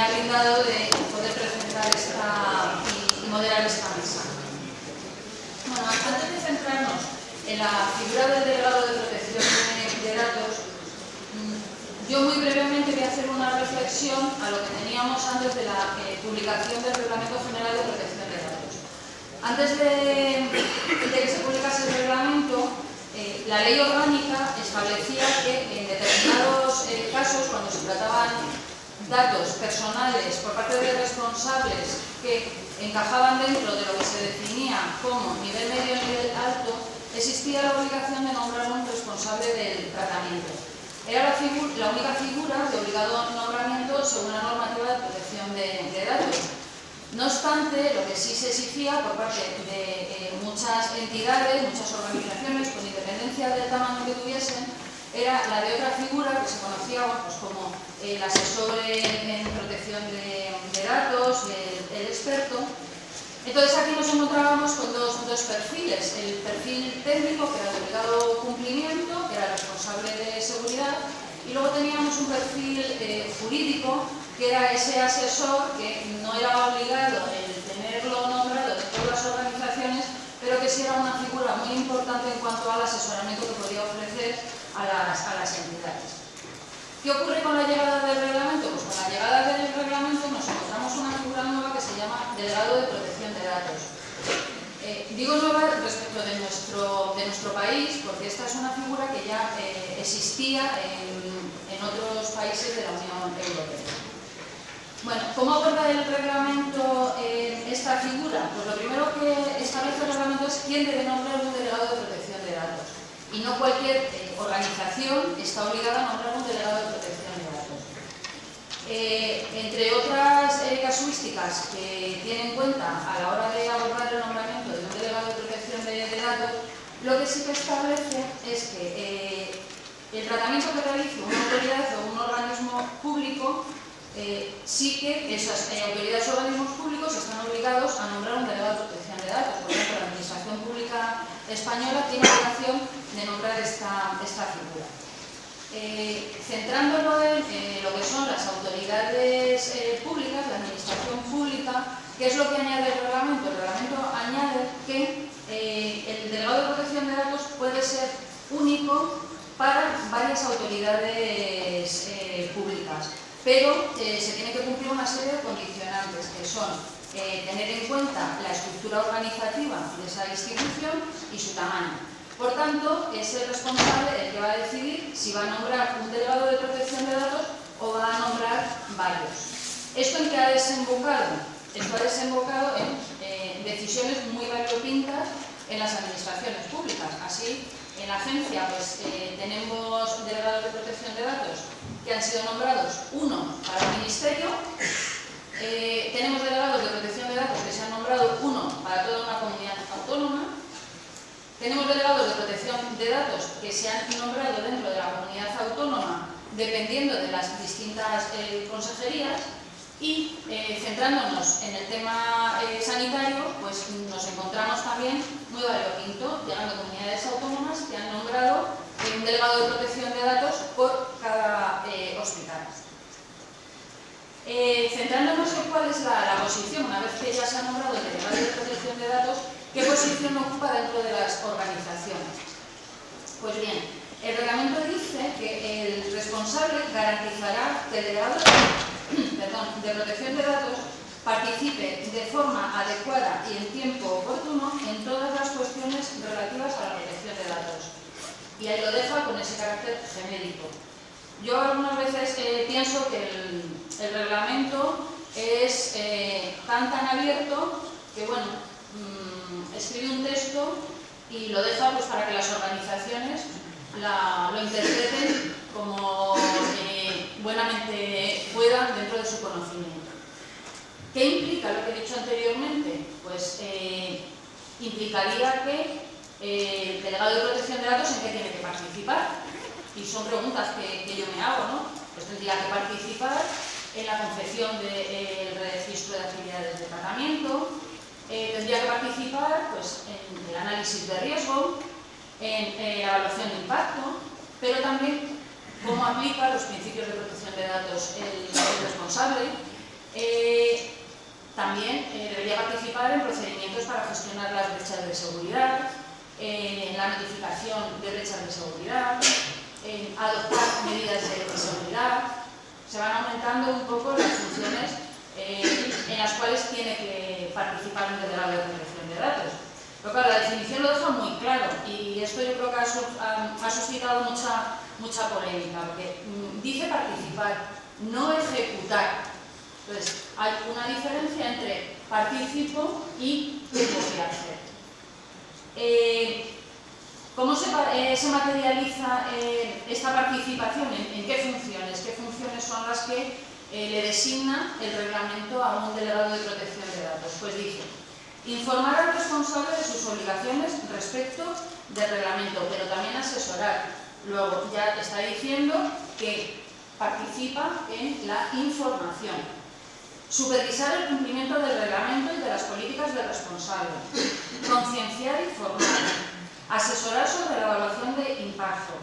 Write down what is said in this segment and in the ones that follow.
me ha brindado de poder presentar y moderar esta mesa. Bueno, antes de centrarnos en la figura del delegado de protección de datos, yo muy brevemente voy a hacer una reflexión a lo que teníamos antes de la publicación del Reglamento General de Protección de Datos. Antes de que se publicase el reglamento, la ley orgánica establecía que en determinados casos, cuando se trataban datos personales por parte de responsables que encajaban dentro de lo que se definía como nivel medio y nivel alto, existía la obligación de nombrar un responsable del tratamiento. Era la única figura de obligado nombramiento según la normativa de protección de datos. No obstante, lo que sí se exigía por parte de muchas entidades, muchas organizaciones, con independencia del tamaño que tuviesen, era la de otra figura que se conocía pues, como el asesor en protección de datos, el experto. Entonces aquí nos encontrábamos con dos perfiles, el perfil técnico, que era de obligado cumplimiento, que era el responsable de seguridad, y luego teníamos un perfil jurídico, que era ese asesor que no era obligado el tenerlo nombrado de todas las organizaciones, pero que sí era una figura muy importante en cuanto al asesoramiento que podía ofrecer a las entidades. ¿Qué ocurre con la llegada del reglamento? Pues con la llegada del reglamento nos encontramos una figura nueva que se llama delegado de protección de datos. Digo nueva respecto de nuestro país, porque esta es una figura que ya existía en otros países de la Unión Europea. Bueno, ¿cómo aborda el reglamento esta figura? Pues lo primero que establece el reglamento es quién debe nombrar un delegado de protección de datos. Y no cualquier organización está obligada a nombrar un delegado de protección de datos. Entre otras casuísticas que tiene en cuenta a la hora de abordar el nombramiento de un delegado de protección de datos, lo que sí que establece es que el tratamiento que realice una autoridad o un organismo público, sí que esas autoridades o organismos públicos están obligados a nombrar un delegado de protección de datos. Por ejemplo, la Administración Pública Española tiene obligación de nombrar esta figura. Centrándolo en lo que son las autoridades públicas, la administración pública, ¿qué es lo que añade el reglamento? El reglamento añade que el delegado de protección de datos puede ser único para varias autoridades públicas, pero se tiene que cumplir una serie de condicionantes, que son tener en cuenta la estructura organizativa de esa institución y su tamaño. Por tanto, es el responsable el que va a decidir si va a nombrar un delegado de protección de datos o va a nombrar varios. ¿Esto en qué ha desembocado? Esto ha desembocado en decisiones muy variopintas en las administraciones públicas. Así, en la agencia pues, tenemos delegados de protección de datos que han sido nombrados, uno para el ministerio. Tenemos delegados de protección de datos que se han nombrado uno para toda una comunidad autónoma. Tenemos delegados de protección de datos que se han nombrado dentro de la comunidad autónoma dependiendo de las distintas consejerías. Y centrándonos en el tema sanitario, pues nos encontramos también muy variopinto, llegando comunidades autónomas que han nombrado un delegado de protección de datos por cada hospital. Centrándonos en cuál es la posición, una vez que ya se ha nombrado el delegado de protección de datos, ¿qué posición ocupa dentro de las organizaciones? Pues bien, el reglamento dice que el responsable garantizará que el delegado de protección de datos participe de forma adecuada y en tiempo oportuno en todas las cuestiones relativas a la protección de datos. Y ahí lo deja con ese carácter genérico. Yo algunas veces pienso que el reglamento es tan abierto que, bueno, escribe un texto y lo deja pues, para que las organizaciones lo interpreten como buenamente puedan dentro de su conocimiento. ¿Qué implica lo que he dicho anteriormente? Pues implicaría que el delegado de protección de datos en qué tiene que participar. Y son preguntas que yo me hago, ¿no? Pues tendría que participar en la confección del registro de actividades de tratamiento, tendría que participar pues, en el análisis de riesgo, en la evaluación de impacto, pero también cómo aplica los principios de protección de datos el responsable, También debería participar en procedimientos para gestionar las brechas de seguridad, en la notificación de brechas de seguridad, en adoptar medidas de seguridad. Se van aumentando un poco las funciones en las cuales tiene que participar un delegado de protección de datos. Pero claro, la definición lo deja muy claro y esto yo creo que ha suscitado mucha polémica, porque dice participar, no ejecutar. Entonces, hay una diferencia entre participo y tengo que hacer. ¿Cómo se materializa esta participación? ¿En qué funciones? ¿Qué funciones son las que le designa el reglamento a un delegado de protección de datos? Pues dice, informar al responsable de sus obligaciones respecto del reglamento, pero también asesorar. Luego ya está diciendo que participa en la información. Supervisar el cumplimiento del reglamento y de las políticas del responsable. Concienciar y formar. Asesorar sobre la evaluación de impacto.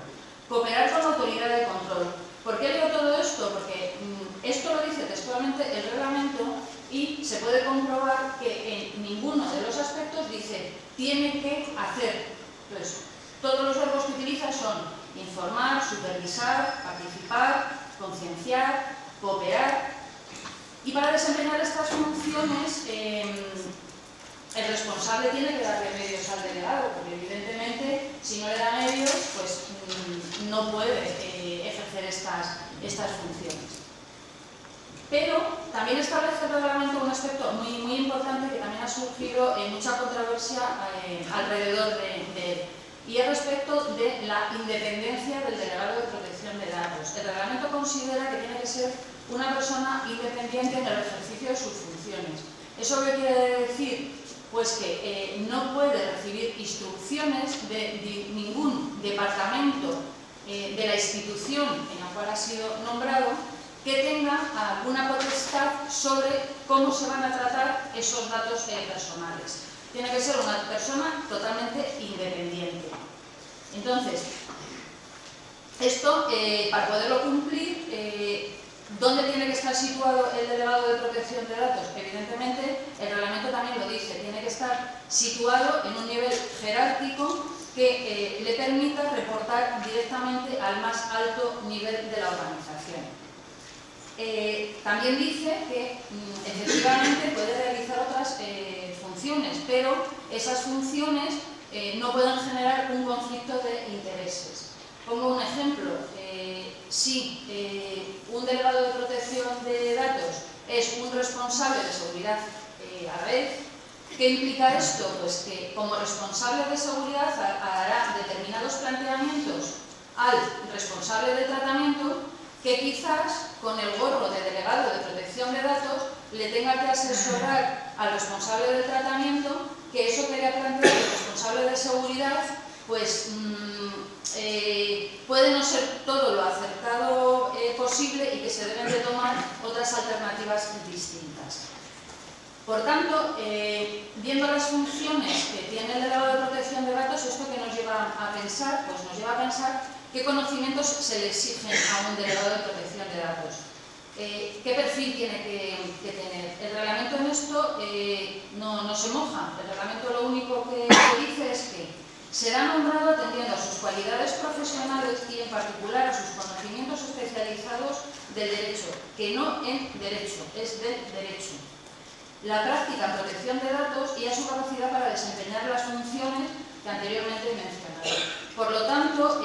Cooperar con la autoridad de control. ¿Por qué digo todo esto? Porque esto lo dice textualmente el reglamento y se puede comprobar que en ninguno de los aspectos dice tiene que hacer. Entonces, todos los verbos que utiliza son informar, supervisar, participar, concienciar, cooperar. Y para desempeñar estas funciones, el responsable tiene que darle medios al delegado, porque evidentemente, si no le da medios, pues no puede ejercer estas funciones. Pero también establece el reglamento un aspecto muy importante que también ha surgido mucha controversia alrededor de él, y es respecto de la independencia del delegado de protección de datos. El reglamento considera que tiene que ser una persona independiente en el ejercicio de sus funciones. ¿Eso qué quiere decir? Pues que no puede recibir instrucciones de ningún departamento de la institución en la cual ha sido nombrado que tenga alguna potestad sobre cómo se van a tratar esos datos personales. Tiene que ser una persona totalmente independiente. Entonces, esto, para poderlo cumplir, ¿dónde tiene que estar situado el delegado de protección de datos? Evidentemente, el reglamento también lo dice, tiene que estar situado en un nivel jerárquico que le permita reportar directamente al más alto nivel de la organización. También dice que efectivamente puede realizar otras funciones, pero esas funciones no pueden generar un conflicto de intereses. Pongo un ejemplo. Si un delegado de protección de datos es un responsable de seguridad a la vez, ¿qué implica esto? Pues que como responsable de seguridad hará determinados planteamientos al responsable de tratamiento que quizás con el gorro de delegado de protección de datos le tenga que asesorar al responsable de tratamiento que eso que le ha planteado el responsable de seguridad pues puede no ser todo lo acertado posible y que se deben de tomar otras alternativas distintas. Por tanto, viendo las funciones que tiene el delegado de protección de datos, ¿esto que nos lleva a pensar? Pues nos lleva a pensar qué conocimientos se le exigen a un delegado de protección de datos. ¿Qué perfil tiene que tener? El reglamento en esto no se moja. El reglamento lo único que dice es que será nombrado atendiendo a sus cualidades profesionales y en particular a sus conocimientos especializados del derecho, que no en derecho, es del derecho. La práctica en protección de datos y a su capacidad para desempeñar las funciones que anteriormente he mencionado. Por lo tanto,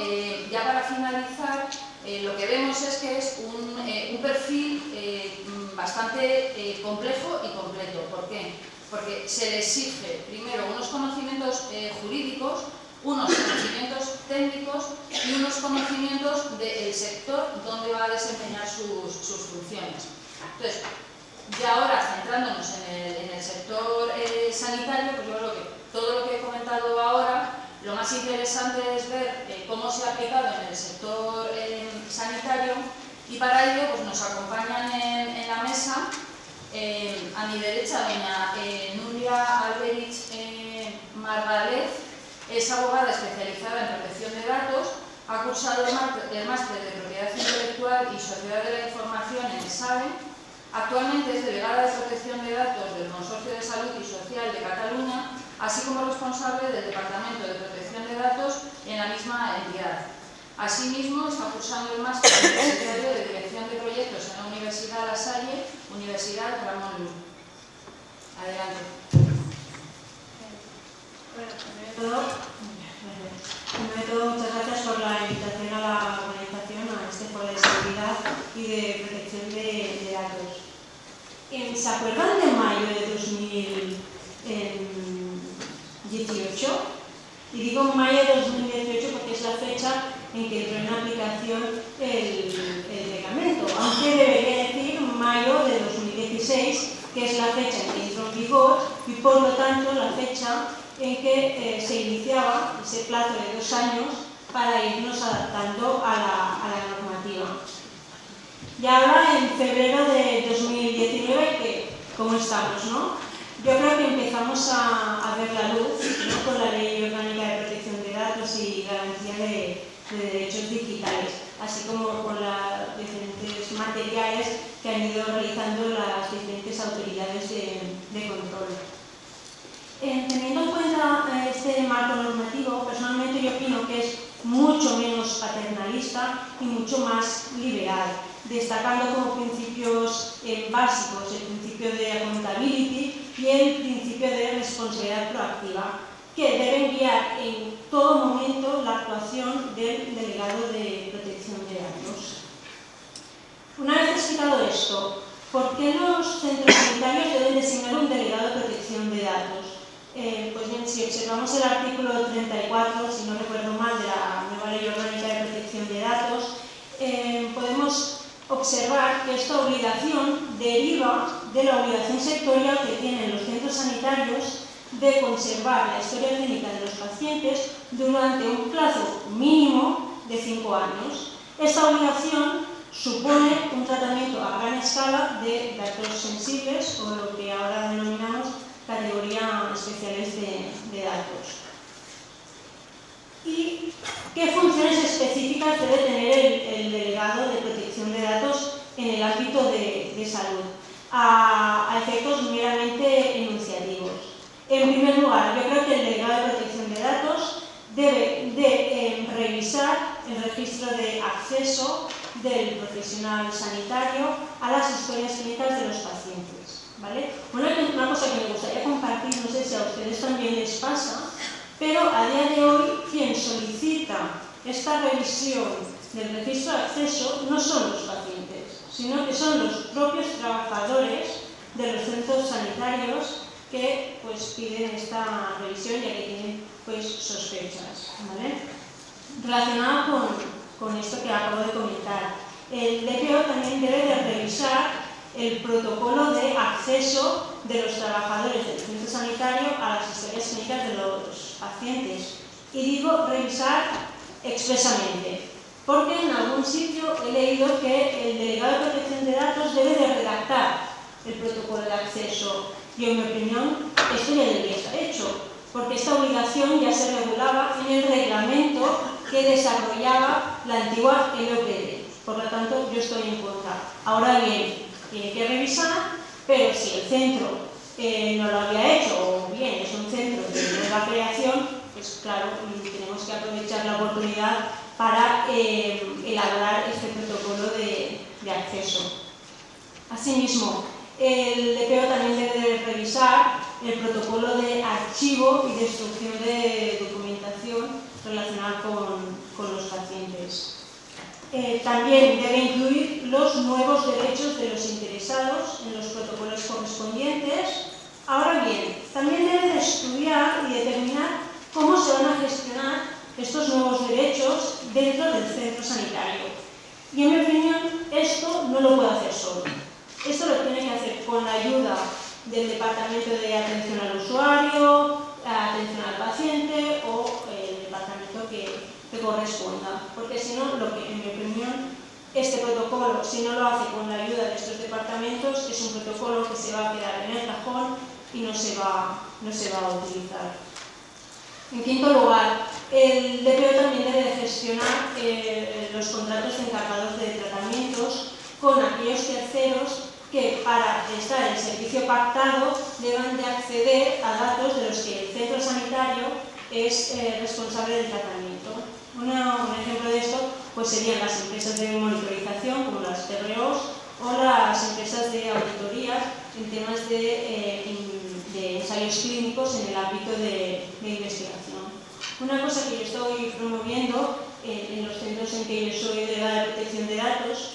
ya para finalizar, lo que vemos es que es un perfil bastante complejo y completo. ¿Por qué? Porque se le exige primero unos conocimientos jurídicos, unos conocimientos técnicos y unos conocimientos del sector donde va a desempeñar sus funciones. Entonces, ya ahora centrándonos en el sector sanitario, pues yo creo que todo lo que he comentado ahora, lo más interesante es ver cómo se ha aplicado en el sector sanitario, y para ello pues nos acompañan en la mesa a mi derecha doña Nuria Alberich Margalef. Es abogada especializada en protección de datos, ha cursado el máster de Propiedad Intelectual y Sociedad de la Información en SABE, Actualmente es delegada de protección de datos del Consorcio de Salud y Social de Cataluña, así como responsable del Departamento de Protección de Datos en la misma entidad. Asimismo, está cursando el máster universitario de Dirección de Proyectos en la Universidad La Salle, Universidad Ramón Llull. Adelante. Bueno, primero de todo, muchas gracias por la invitación a la organización, a este foro de seguridad y de protección de datos. ¿Se acuerdan de mayo de 2018? Y digo mayo de 2018 porque es la fecha en que entró en aplicación el reglamento, aunque debería decir mayo de 2016, que es la fecha en que entró en vigor y por lo tanto la fecha en que se iniciaba ese plazo de 2 años para irnos adaptando a la normativa. Y ahora, en febrero de 2019, ¿cómo estamos, no? Yo creo que empezamos a ver la luz, ¿no?, con la Ley Orgánica de Protección de Datos y Garantía de Derechos Digitales, así como con los diferentes materiales que han ido realizando las diferentes autoridades de control. Teniendo en cuenta este marco normativo, personalmente yo opino que es mucho menos paternalista y mucho más liberal, destacando como principios básicos el principio de accountability y el principio de responsabilidad proactiva, que debe guiar en todo momento la actuación del delegado de protección de datos. Una vez explicado esto, ¿por qué los centros sanitarios deben designar un delegado de protección de datos? Pues bien, si observamos el artículo 34, si no recuerdo mal, de la nueva Ley Orgánica de Protección de Datos, podemos observar que esta obligación deriva de la obligación sectorial que tienen los centros sanitarios de conservar la historia clínica de los pacientes durante un plazo mínimo de 5 años. Esta obligación supone un tratamiento a gran escala de datos sensibles, o lo que ahora denominamos categoría especiales de datos. ¿Y qué funciones específicas debe tener el delegado de protección de datos en el ámbito de salud? A efectos meramente enunciativos. En primer lugar, yo creo que el delegado de protección de datos debe de revisar el registro de acceso del profesional sanitario a las historias clínicas de los pacientes. ¿Vale? Una cosa que me gustaría compartir, no sé si a ustedes también les pasa, pero a día de hoy quien solicita esta revisión del registro de acceso no son los pacientes, sino que son los propios trabajadores de los centros sanitarios que pues piden esta revisión ya que tienen pues sospechas, ¿vale? Relacionado con esto que acabo de comentar, el DPO también debe de revisar el protocolo de acceso de los trabajadores del centro sanitario a las historias clínicas de los pacientes. Y digo revisar expresamente, porque en algún sitio he leído que el delegado de protección de datos debe de redactar el protocolo de acceso. Y en mi opinión, esto ya debería estar hecho, porque esta obligación ya se regulaba en el reglamento que desarrollaba la antigua LOPD. Por lo tanto, yo estoy en contra. Ahora bien, tiene que revisar, pero si el centro no lo había hecho, o bien es un centro de nueva creación, pues claro, tenemos que aprovechar la oportunidad para elaborar este protocolo de acceso. Asimismo, el DPO también debe revisar el protocolo de archivo y destrucción de documentación relacionada con los pacientes. También debe incluir los nuevos derechos de los interesados en los protocolos correspondientes. Ahora bien, también debe de estudiar y determinar cómo se van a gestionar estos nuevos derechos dentro del centro sanitario. Y en mi opinión, esto no lo puede hacer solo. Esto lo tiene que hacer con la ayuda del Departamento de Atención al Usuario, Atención al Paciente o el departamento que corresponda, porque si no, en mi opinión, este protocolo, si no lo hace con la ayuda de estos departamentos, es un protocolo que se va a quedar en el cajón y no se va a utilizar. En quinto lugar, el DPO también debe de gestionar los contratos de encargados de tratamientos con aquellos terceros que para prestar el servicio pactado deban de acceder a datos de los que el centro sanitario es responsable del tratamiento. Un ejemplo de esto pues serían las empresas de monitorización como las CROs o las empresas de auditorías en temas de ensayos clínicos en el ámbito de investigación. Una cosa que yo estoy promoviendo en los centros en que yo soy delegada de protección de datos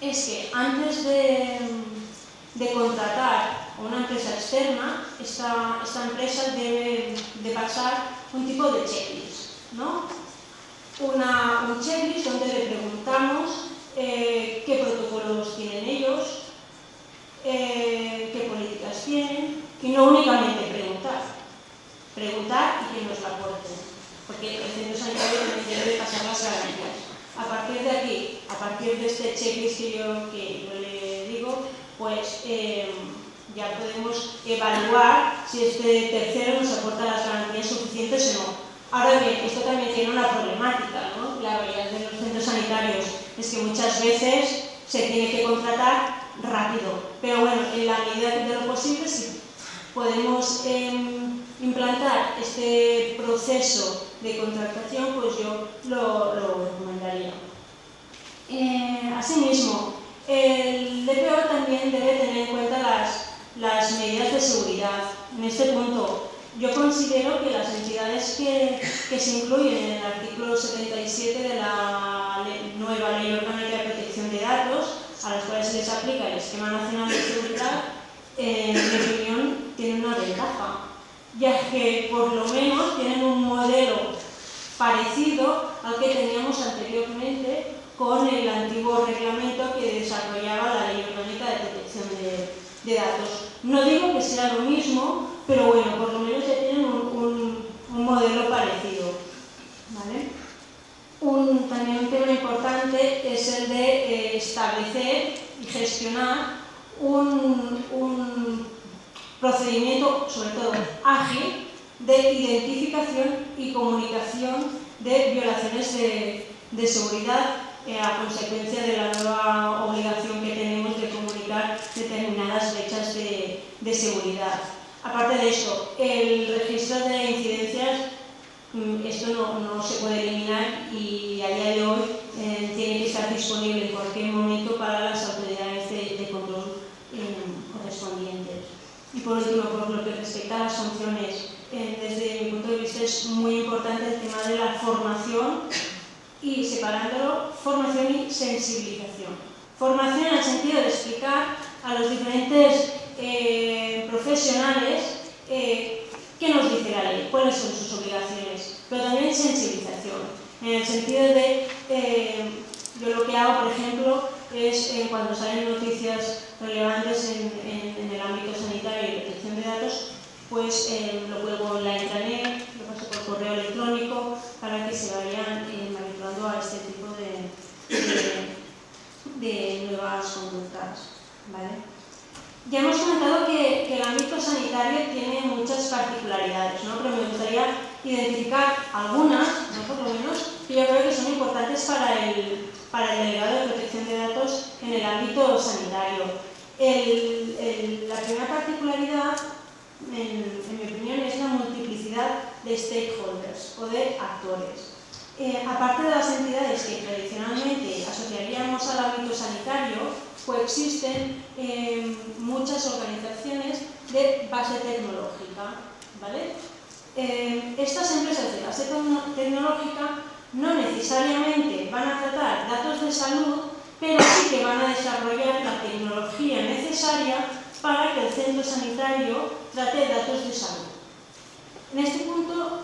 es que antes de contratar a una empresa externa, esta empresa debe de pasar un tipo de checklist, ¿no? Un checklist donde le preguntamos qué protocolos tienen ellos, qué políticas tienen, y no únicamente preguntar y que nos la aporten, porque el centro sanitario también debe pasar las garantías. A partir de aquí, a partir de este checklist que yo le digo, pues ya podemos evaluar si este tercero nos aporta las garantías suficientes o no. Ahora bien, esto también tiene una problemática, ¿no? La realidad de los centros sanitarios es que muchas veces se tiene que contratar rápido, pero bueno, en la medida de lo posible, si podemos implantar este proceso de contratación, pues yo lo recomendaría. Asimismo, el DPO también debe tener en cuenta las medidas de seguridad. En este punto, yo considero que las entidades que se incluyen en el artículo 77 de la nueva Ley Orgánica de Protección de Datos, a las cuales se les aplica el Esquema Nacional de Seguridad, en mi opinión, tienen una ventaja, ya que por lo menos tienen un modelo parecido al que teníamos anteriormente con el antiguo reglamento que desarrollaba la Ley Orgánica de Protección de Datos. No digo que sea lo mismo, pero bueno, por lo menos ya tienen un modelo parecido, ¿vale? También un tema importante es el de establecer y gestionar un procedimiento, sobre todo ágil, de identificación y comunicación de violaciones de seguridad a consecuencia de la nueva obligación que tenemos de comunicar determinadas fechas de seguridad. Aparte de eso, el registro de incidencias, esto no se puede eliminar y a día de hoy tiene que estar disponible en cualquier momento para las autoridades de control correspondientes. Y por último, por lo que respecta a las sanciones, desde mi punto de vista es muy importante el tema de la formación y separándolo, formación y sensibilización. Formación en el sentido de explicar a los diferentes profesionales qué nos dice la ley, cuáles son sus obligaciones, pero también sensibilización, en el sentido de, yo lo que hago, por ejemplo, es cuando salen noticias relevantes en el ámbito sanitario y protección de datos, pues lo cuelgo en la intranet, lo paso por correo electrónico para que se vayan manipulando a este tipo de nuevas conductas, ¿vale? Ya hemos comentado que el ámbito sanitario tiene muchas particularidades, ¿no? Pero me gustaría identificar algunas, no por lo menos, que yo creo que son importantes para el delegado de protección de datos en el ámbito sanitario. La primera particularidad, en mi opinión, es la multiplicidad de stakeholders o de actores. Aparte de las entidades que tradicionalmente asociaríamos al ámbito sanitario, coexisten muchas organizaciones de base tecnológica, ¿vale? Estas empresas de base tecnológica no necesariamente van a tratar datos de salud, pero sí que van a desarrollar la tecnología necesaria para que el centro sanitario trate datos de salud. En este punto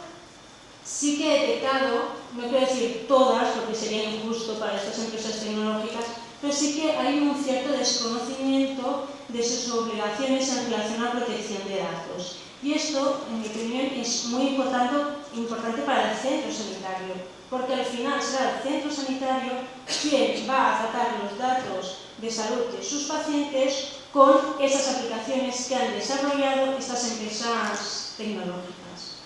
sí que he detectado, no quiero decir todas, porque sería injusto para estas empresas tecnológicas, pero sí que hay un cierto desconocimiento de sus obligaciones en relación a la protección de datos. Y esto, en mi opinión, es muy importante para el centro sanitario, porque al final será el centro sanitario quien va a tratar los datos de salud de sus pacientes con esas aplicaciones que han desarrollado estas empresas tecnológicas.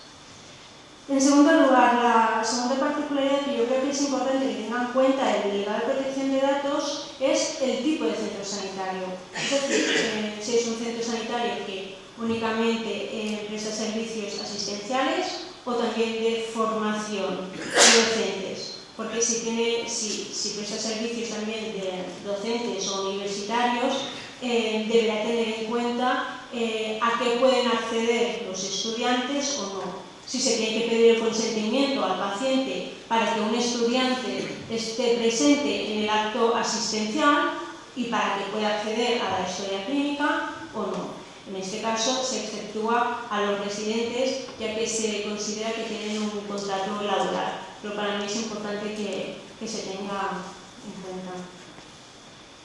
En segundo lugar, la segunda particularidad que yo creo que es importante que tengan en cuenta el delegado de protección de datos es el tipo de centro sanitario. Es decir, si es un centro sanitario que únicamente presta servicios asistenciales o también de formación de docentes. Porque si presta servicios también de docentes o universitarios, deberá tener en cuenta a qué pueden acceder los estudiantes o no. Si se tiene que pedir el consentimiento al paciente para que un estudiante esté presente en el acto asistencial y para que pueda acceder a la historia clínica o no. En este caso se exceptúa a los residentes, ya que se considera que tienen un contrato laboral, pero para mí es importante que se tenga en cuenta.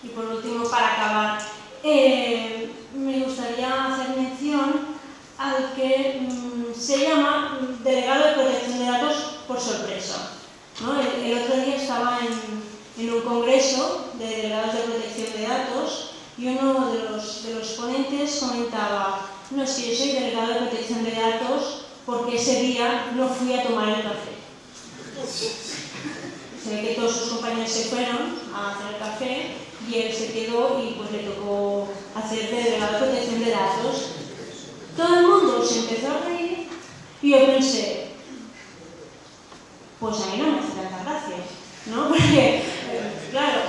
Y por último, para acabar, me gustaría hacer mención al que se llama delegado de protección de datos por sorpresa, ¿no? El otro día estaba en un congreso de delegados de protección de datos y uno de los ponentes comentaba: no, es que yo soy delegado de protección de datos porque ese día no fui a tomar el café. Se ve que todos sus compañeros se fueron a hacer el café y él se quedó y pues le tocó hacer de delegado de protección de datos. Todo el mundo se empezó a reír y yo pensé, pues a mí no me hace tanta gracia, ¿no? Porque, claro,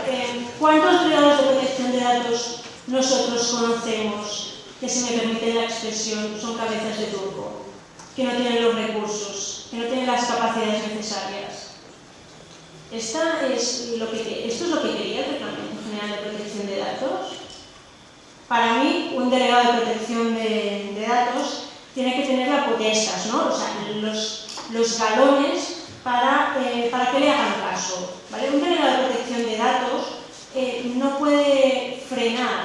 ¿cuántos delegados de protección de datos nosotros conocemos que, si me permiten la expresión, son cabezas de turco, que no tienen los recursos, que no tienen las capacidades necesarias? Esto es lo que quería el Reglamento General de Protección de Datos. Para mí, un delegado de protección de datos tiene que tener la potestas, ¿no? O sea, los galones para que le hagan caso, ¿vale? Un delegado de protección de datos no puede frenar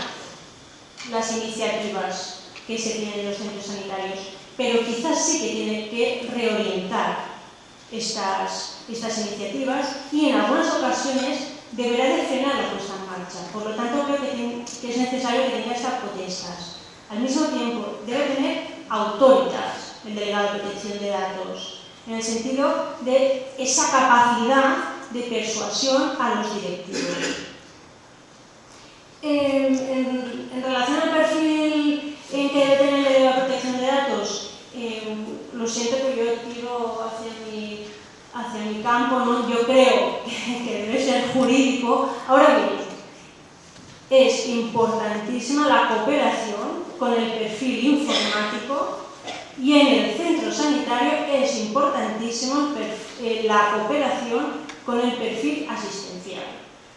las iniciativas que se tienen en los centros sanitarios, pero quizás sí que tiene que reorientar estas iniciativas y en algunas ocasiones deberá de frenar la puesta en marcha. Por lo tanto, creo que es necesario que tenga estas potestas. Al mismo tiempo, debe tener autoridad el delegado de protección de datos, en el sentido de esa capacidad de persuasión a los directivos. En relación al perfil en que debe tener el delegado de protección de datos, lo siento, pero yo tiro hacia mi campo, ¿no? Yo creo que debe ser jurídico. Ahora bien, es importantísima la cooperación con el perfil informático y en el centro sanitario es importantísima la cooperación con el perfil asistencial,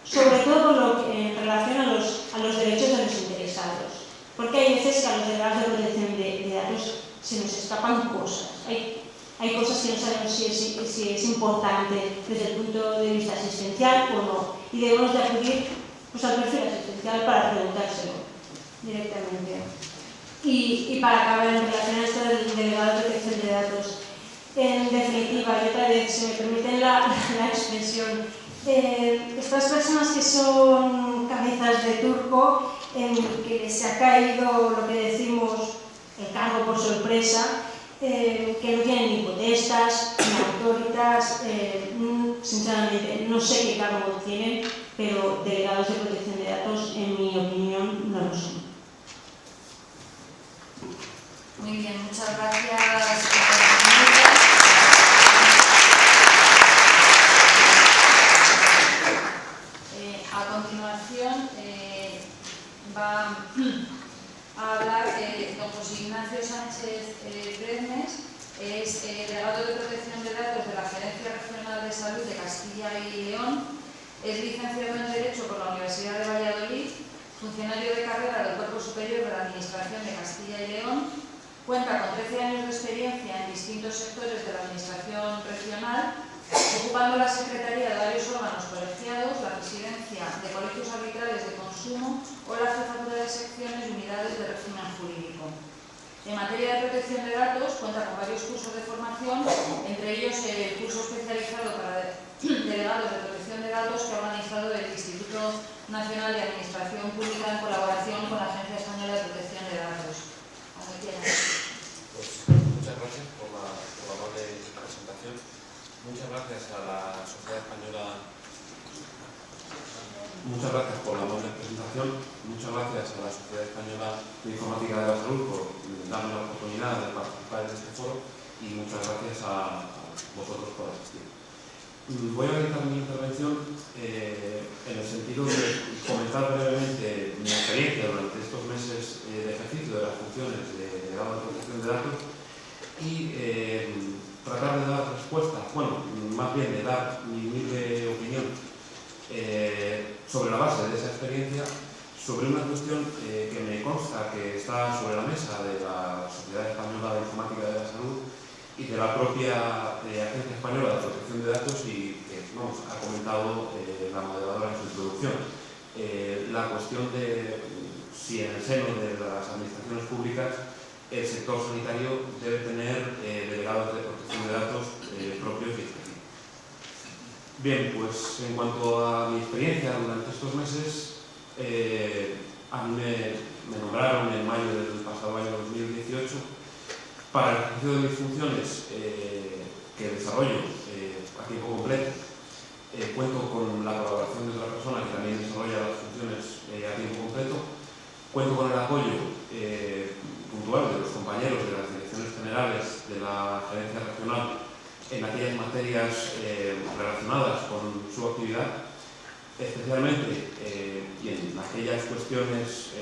sobre todo en relación a los derechos de los interesados, porque hay veces que a los delegados de protección de datos se nos escapan cosas. Hay cosas que no sabemos si es importante desde el punto de vista asistencial o no, y debemos de acudir pues, al perfil asistencial para preguntárselo directamente. Y para acabar, en relación a esto del delegado de protección de datos, en definitiva, y otra vez, si me permiten la expresión, estas personas que son cabezas de turco, que les ha caído lo que decimos el cargo por sorpresa, que no tienen ni potestas, ni autoritas, sinceramente no sé qué cargo tienen, pero delegados de protección de datos, en mi opinión, no lo son. Muy bien, muchas gracias por las preguntas. A continuación va a hablar don José Ignacio Sánchez Bresmes, es delegado de protección de datos de la Gerencia Regional de Salud de Castilla y León, es licenciado en Derecho por la Universidad de Valladolid, funcionario de carrera del Cuerpo Superior de la Administración de Castilla y León, cuenta con 13 años de experiencia en distintos sectores de la Administración regional, ocupando la secretaría de varios órganos colegiados, la presidencia de colegios arbitrales de consumo o la jefatura de secciones y unidades de régimen jurídico. En materia de protección de datos, cuenta con varios cursos de formación, entre ellos el curso especializado para delegados de protección de datos que ha organizado el Instituto Nacional de Administración Pública en colaboración con la Agencia Española de Protección de Datos. Pues muchas gracias por la amable presentación. Muchas gracias a la Sociedad Española muchas gracias por la amable presentación, muchas gracias a la Sociedad Española de Informática de la Salud por darme la oportunidad de participar en este foro y muchas gracias a vosotros por asistir. Voy a realizar mi intervención en el sentido de comentar brevemente mi experiencia durante estos meses de ejercicio de las funciones de delegado de protección de datos y tratar de dar respuestas, bueno, más bien de dar mi humilde opinión sobre la base de esa experiencia, sobre una cuestión que me consta que está sobre la mesa de la Sociedad Española de Informática de la Salud y de la propia Agencia Española de Protección de Datos y que ha comentado la moderadora en su introducción. La cuestión de si en el seno de las administraciones públicas el sector sanitario debe tener delegados de protección de datos propios y específicos. Bien, pues en cuanto a mi experiencia durante estos meses, a mí me nombraron en mayo del pasado año 2018 para el ejercicio de mis funciones que desarrollo a tiempo completo. Cuento con la colaboración de otra persona que también desarrolla las funciones a tiempo completo. Cuento con el apoyo puntual de los compañeros de las direcciones generales de la gerencia regional en aquellas materias relacionadas con su actividad, especialmente y en aquellas cuestiones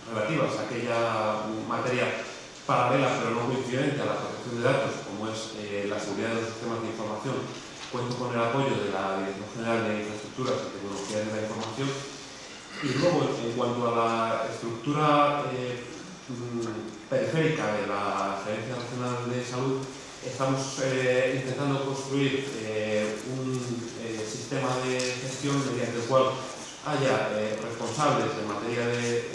relativas a aquella materia paralela pero no coincidente a la protección de datos, como es la seguridad de los sistemas de información. Cuento con el apoyo de la Dirección General de Infraestructuras y Tecnologías de la Información. Y luego, en cuanto a la estructura periférica de la Gerencia Regional de Salud, estamos intentando construir un sistema de gestión mediante el cual haya responsables en materia de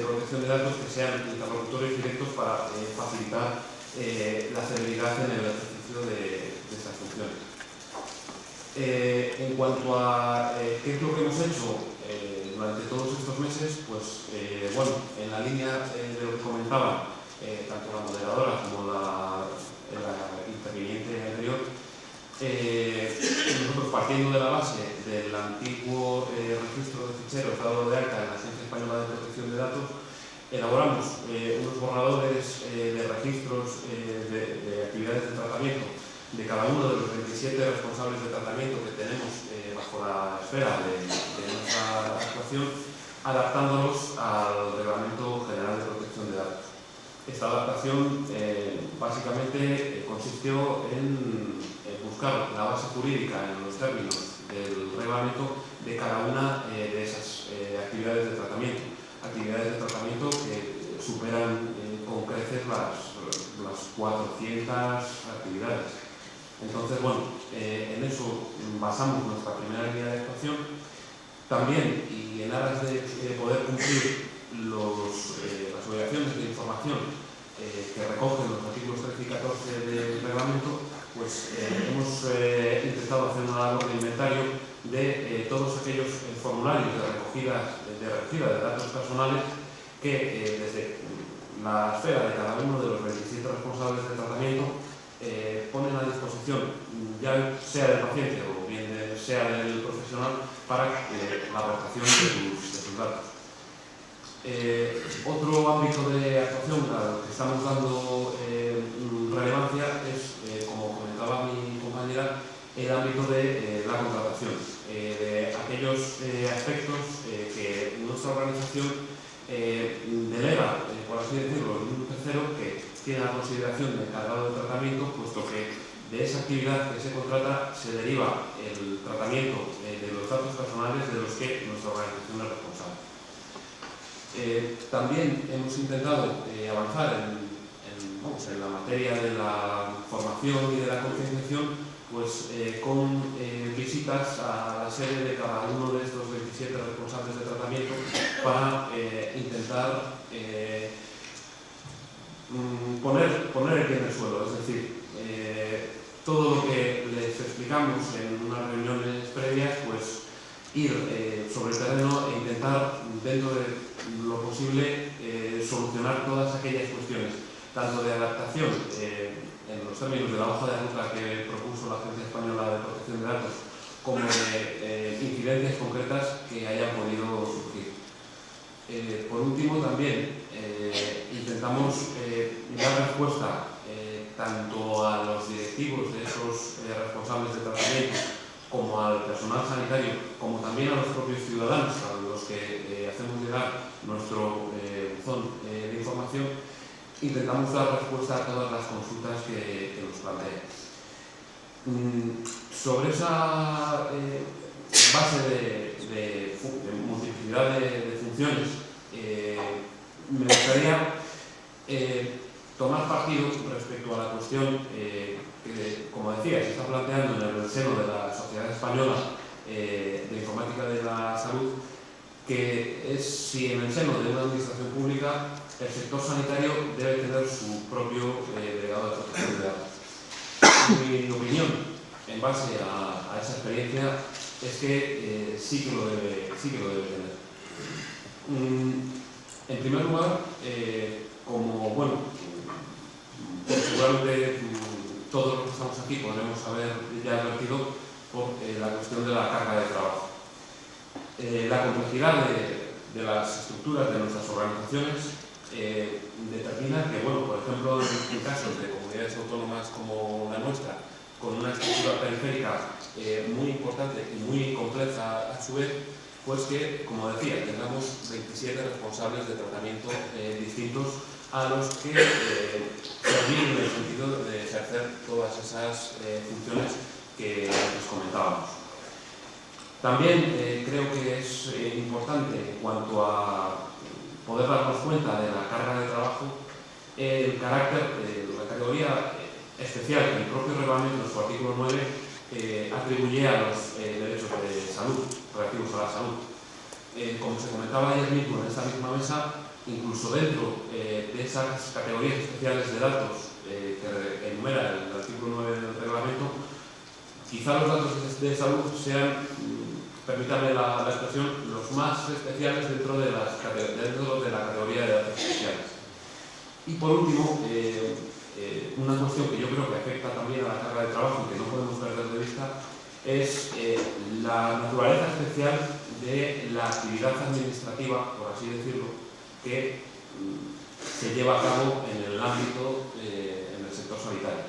protección de datos que sean interlocutores directos para facilitar la celeridad en el ejercicio de estas funciones. En cuanto a qué es lo que hemos hecho durante todos estos meses, pues bueno, en la línea de lo que comentaban tanto la moderadora como la interviniente anterior, nosotros partiendo de la base del antiguo registro de ficheros dado de alta en la Agencia Española de Protección de Datos, elaboramos unos borradores de registros de actividades de tratamiento de cada uno de los 27 responsables de tratamiento que tenemos bajo la esfera de nuestra actuación, adaptándolos al Reglamento General de Protección de Datos. Esta adaptación básicamente consistió en buscar la base jurídica en los términos del reglamento de cada una de esas actividades de tratamiento. Actividades de tratamiento que superan con creces las 400 actividades. Entonces, bueno, en eso basamos nuestra primera línea de actuación. También, y en aras de poder cumplir las obligaciones de información que recogen los artículos 13 y 14 del reglamento, pues hemos intentado hacer una labor de inventario de todos aquellos formularios de recogida de datos personales que desde la esfera de cada uno de los 27 responsables de tratamiento ponen a disposición, ya sea del paciente o bien sea del profesional, para la aportación de sus datos. Otro ámbito de actuación al que estamos dando relevancia es, como comentaba mi compañera, el ámbito de la contratación, de aquellos aspectos que nuestra organización delega, por así decirlo, en un tercero que tiene la consideración de encargado de tratamiento, puesto que de esa actividad que se contrata se deriva el tratamiento de los datos personales de los que nuestra organización es responsable. También hemos intentado avanzar en la materia de la formación y de la concienciación, pues con visitas a la sede de cada uno de estos 27 responsables de tratamiento para intentar poner el pie en el suelo, es decir, todo lo que les explicamos en unas reuniones previas, pues ir sobre el terreno e intentar, dentro de lo posible, solucionar todas aquellas cuestiones, tanto de adaptación en los términos de la hoja de ruta que propuso la Agencia Española de Protección de Datos, como de incidencias concretas que hayan podido surgir. Por último, también intentamos dar respuesta tanto a los directivos de esos responsables de tratamiento como al personal sanitario, como también a los propios ciudadanos a los que hacemos llegar nuestro buzón de información. Intentamos dar respuesta a todas las consultas que nos planteen. Sobre esa base de multiplicidad de funciones, me gustaría tomar partido respecto a la cuestión que, como decía, se está planteando en el seno de la Sociedad Española de Informática de la Salud, que es si en el seno de una administración pública el sector sanitario debe tener su propio delegado de protección de datos. Mi opinión, en base a esa experiencia, es que sí que lo debe tener. En primer lugar, como, bueno, seguramente todos los que estamos aquí podremos haber ya advertido por la cuestión de la carga de trabajo. La complejidad de las estructuras de nuestras organizaciones determina que, bueno, por ejemplo, en casos de comunidades autónomas como la nuestra, con una estructura periférica muy importante y muy compleja a su vez, pues que, como decía, tengamos 27 responsables de tratamiento distintos a los que servir en el sentido de ejercer todas esas funciones que les comentábamos. También creo que es importante, en cuanto a poder darnos cuenta de la carga de trabajo, el carácter de la categoría especial que el propio reglamento, en su artículo 9, atribuye a los derechos de salud, relativos a la salud. Como se comentaba ayer mismo en esta misma mesa, incluso dentro de esas categorías especiales de datos que enumera el artículo 9 del reglamento, quizá los datos de salud sean, permítanme la expresión, los más especiales dentro de la categoría de datos especiales. Y por último, una cuestión que yo creo que afecta también a la carga de trabajo y que no podemos perder de vista es la naturaleza especial de la actividad administrativa, por así decirlo, que se lleva a cabo en el ámbito, en el sector sanitario.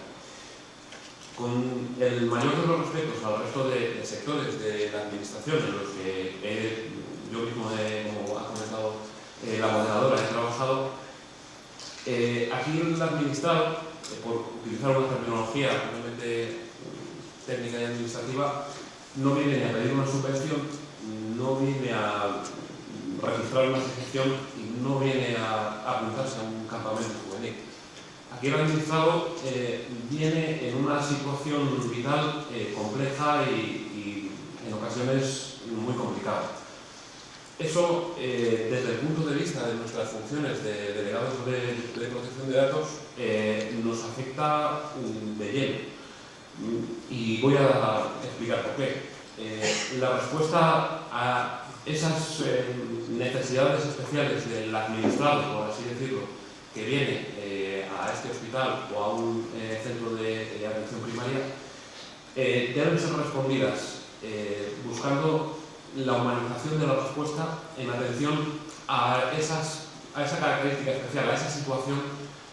Con el mayor de los respetos al resto de sectores de la administración en los que yo mismo, como ha comentado la moderadora, he trabajado, aquí el administrado, por utilizar una terminología realmente técnica y administrativa, no viene ni a pedir una subvención, no viene a registrar una asociación y no viene a apuntarse a un campamento juvenil. Aquí el administrado viene en una situación vital compleja y en ocasiones muy complicada. Eso, desde el punto de vista de nuestras funciones de delegados de protección de datos, nos afecta de lleno. Y voy a explicar por qué. La respuesta a esas necesidades especiales del administrado, por así decirlo, que viene a este hospital o a un centro de atención primaria, deben ser respondidas buscando la humanización de la respuesta en atención a esa característica especial, a esa situación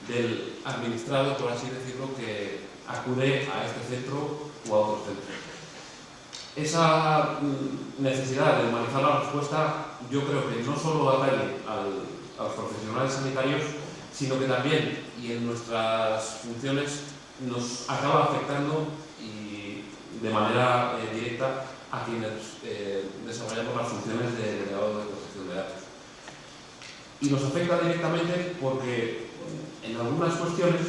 del administrado, por así decirlo, que acude a este centro o a otro centro. Esa necesidad de humanizar la respuesta, yo creo que no solo atañe a los profesionales sanitarios, sino que también, y en nuestras funciones, nos acaba afectando y de manera directa a quienes desarrollamos las funciones de delegado de protección de datos. Y nos afecta directamente porque en algunas cuestiones,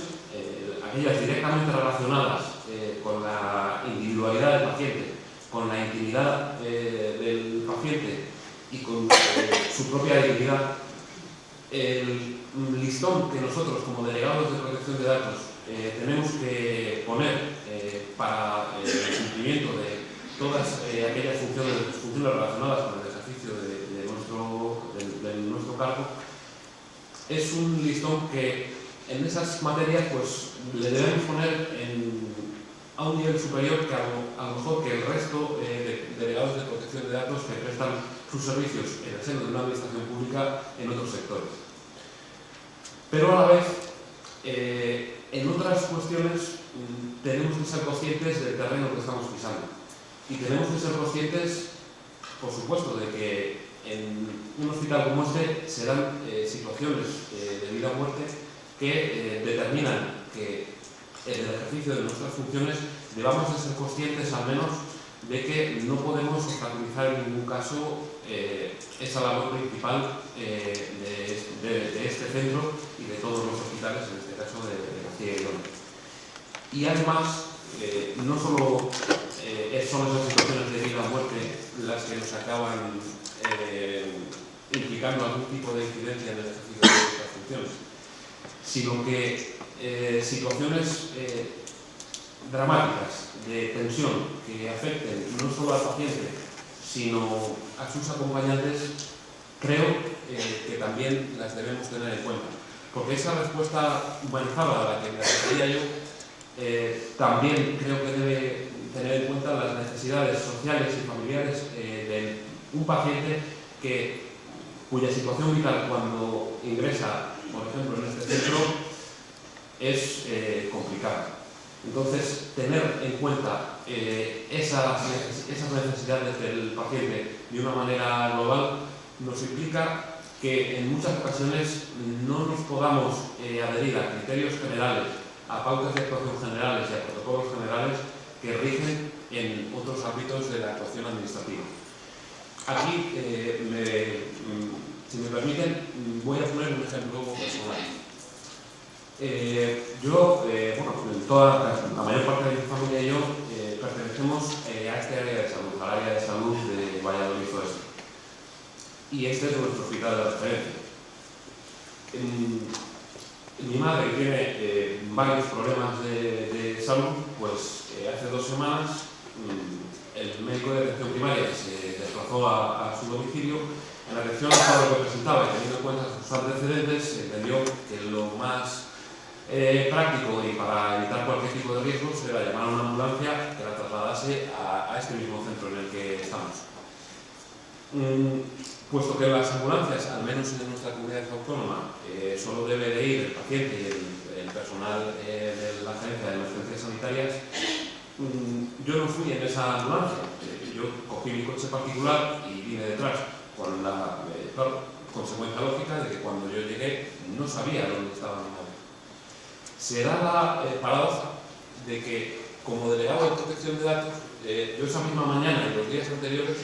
aquellas directamente relacionadas con la individualidad del paciente, con la intimidad del paciente y con su propia dignidad, el listón que nosotros como delegados de protección de datos tenemos que poner para el cumplimiento de todas aquellas funciones relacionadas con el ejercicio de nuestro cargo, es un listón que en esas materias pues le debemos poner a un nivel superior que a lo mejor que el resto de delegados de protección de datos que prestan sus servicios en el seno de una administración pública en otros sectores. Pero a la vez, en otras cuestiones tenemos que ser conscientes del terreno que estamos pisando. Y tenemos que ser conscientes, por supuesto, de que en un hospital como este se dan situaciones de vida o muerte que determinan que en el ejercicio de nuestras funciones debamos de ser conscientes al menos de que no podemos obstaculizar en ningún caso esa labor principal de este centro y de todos los hospitales, en este caso de Castilla y León. Y además, no solo son esas situaciones de vida o muerte las que nos acaban implicando algún tipo de incidencia en el ejercicio de nuestras funciones, sino que situaciones dramáticas de tensión que afecten no solo al paciente, sino a sus acompañantes, creo que también las debemos tener en cuenta. Porque esa respuesta humanizada a la que me refería yo también creo que debe tener en cuenta las necesidades sociales y familiares de un paciente cuya situación vital cuando ingresa, por ejemplo, en este centro, es complicada. Entonces, tener en cuenta esas necesidades del paciente de una manera global nos implica que en muchas ocasiones no nos podamos adherir a criterios generales, a pautas de actuación generales y a protocolos generales que rigen en otros ámbitos de la actuación administrativa. Aquí, si me permiten, voy a poner un ejemplo personal. La mayor parte de mi familia y yo pertenecemos a este área de salud, al área de salud de Valladolid Oeste. Y este es nuestro hospital de referencia. Mi madre tiene varios problemas de salud, pues hace 2 semanas el médico de atención primaria se desplazó a su domicilio. En atención a todo lo que presentaba y teniendo en cuenta sus antecedentes, entendió que lo más práctico y para evitar cualquier tipo de riesgo era llamar a una ambulancia que la trasladase a este mismo centro en el que estamos. Puesto que las ambulancias, al menos en nuestra comunidad autónoma, solo debe de ir el paciente y el personal de la agencia de emergencias sanitarias, yo no fui en esa ambulancia. Yo cogí mi coche particular y vine detrás, con la consecuencia lógica de que cuando yo llegué no sabía dónde estaba mi madre. Se da la paradoja de que, como delegado de protección de datos, yo esa misma mañana y los días anteriores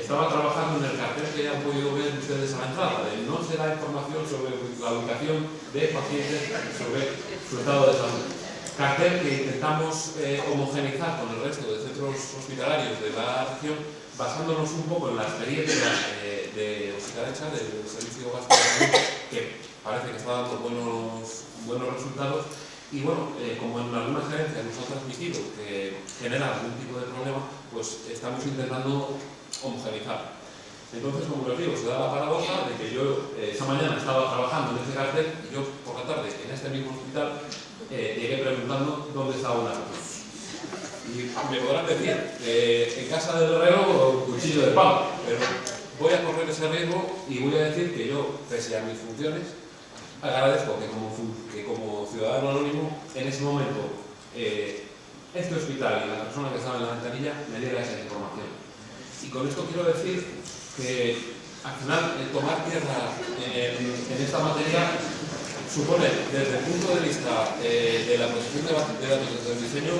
estaba trabajando en el cartel que han podido ver ustedes a la entrada, de no se da información sobre la ubicación de pacientes sobre su estado de salud. Cartel que intentamos homogeneizar con el resto de centros hospitalarios de la región, basándonos un poco en la experiencia de Ositarecha, del Servicio Vasco de Salud, que parece que está dando buenos resultados. Y bueno, como en algunas gerencias nos han transmitido que genera algún tipo de problema, pues estamos intentando homogeneizar. Entonces, como les digo, se da la paradoja de que yo esa mañana estaba trabajando en ese cartel y yo por la tarde en este mismo hospital llegué preguntando dónde estaba una persona. Y me podrán decir, en casa del herrero cuchillo de palo, pero voy a correr ese riesgo y voy a decir que yo, pese a mis funciones, agradezco que como ciudadano anónimo, en ese momento, este hospital y la persona que estaba en la ventanilla me diera esa información. Y con esto quiero decir que, al final, tomar tierra en esta materia supone, desde el punto de vista de la protección de datos desde el diseño,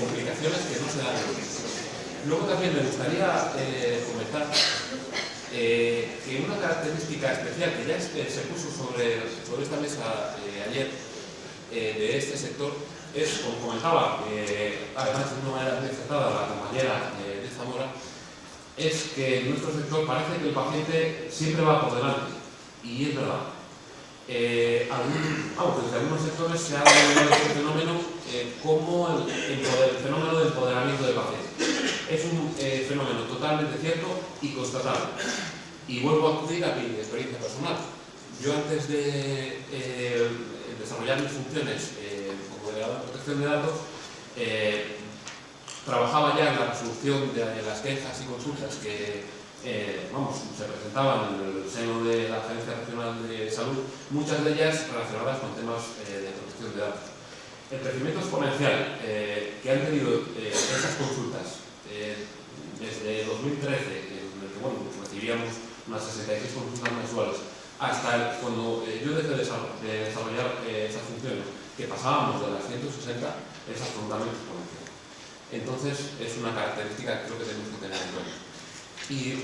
complicaciones que no se dan. Luego también me gustaría comentar que una característica especial que ya se puso sobre esta mesa ayer de este sector es, como comentaba, además de una manera muy acertada la compañera de Zamora, es que en nuestro sector parece que el paciente siempre va por delante, y es verdad. Desde algunos sectores se ha denominado este fenómeno como el fenómeno del empoderamiento del paciente. Es un fenómeno totalmente cierto y constatable. Y vuelvo a acudir a mi experiencia personal. Yo, antes de desarrollar mis funciones como delegado de protección de datos, trabajaba ya en la resolución de las quejas y consultas que se presentaban en el seno de la Agencia Regional de Salud, muchas de ellas relacionadas con temas de protección de datos. El crecimiento exponencial que han tenido esas consultas desde 2013, en el que recibíamos unas 66 consultas mensuales, hasta cuando yo dejé de desarrollar esas funciones, que pasábamos de las 160, es absolutamente exponencial. Entonces, es una característica que creo que tenemos que tener en cuenta. Y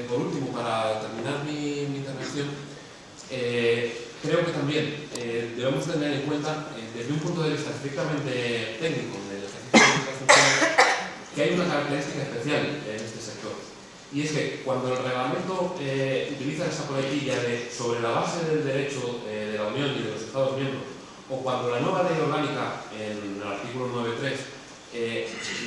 por último, para terminar mi intervención, creo que también debemos tener en cuenta, desde un punto de vista estrictamente técnico del ejercicio de nuestras funciones, que hay una característica especial en este sector. Y es que cuando el reglamento utiliza esa coletilla de sobre la base del derecho de la Unión y de los Estados miembros, o cuando la nueva ley orgánica, en el artículo 9.3,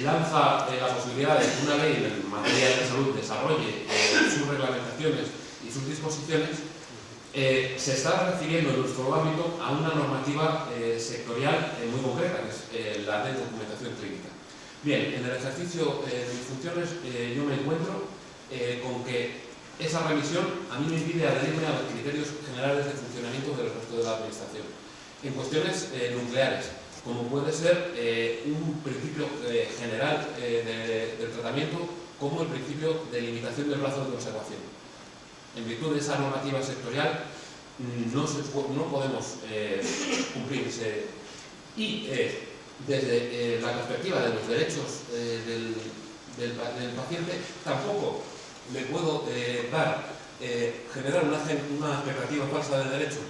lanza la posibilidad de que una ley en materia de salud desarrolle sus reglamentaciones y sus disposiciones, se está refiriendo en nuestro ámbito a una normativa sectorial muy concreta, que es la de documentación clínica. Bien, en el ejercicio de mis funciones yo me encuentro con que esa revisión a mí me impide adherirme a los criterios generales de funcionamiento del resto de la Administración. En cuestiones nucleares, como puede ser un principio general del tratamiento, como el principio de limitación del plazo de conservación. En virtud de esa normativa sectorial, no podemos cumplirse. Y desde la perspectiva de los derechos del paciente, tampoco le puedo generar una expectativa falsa de derecho,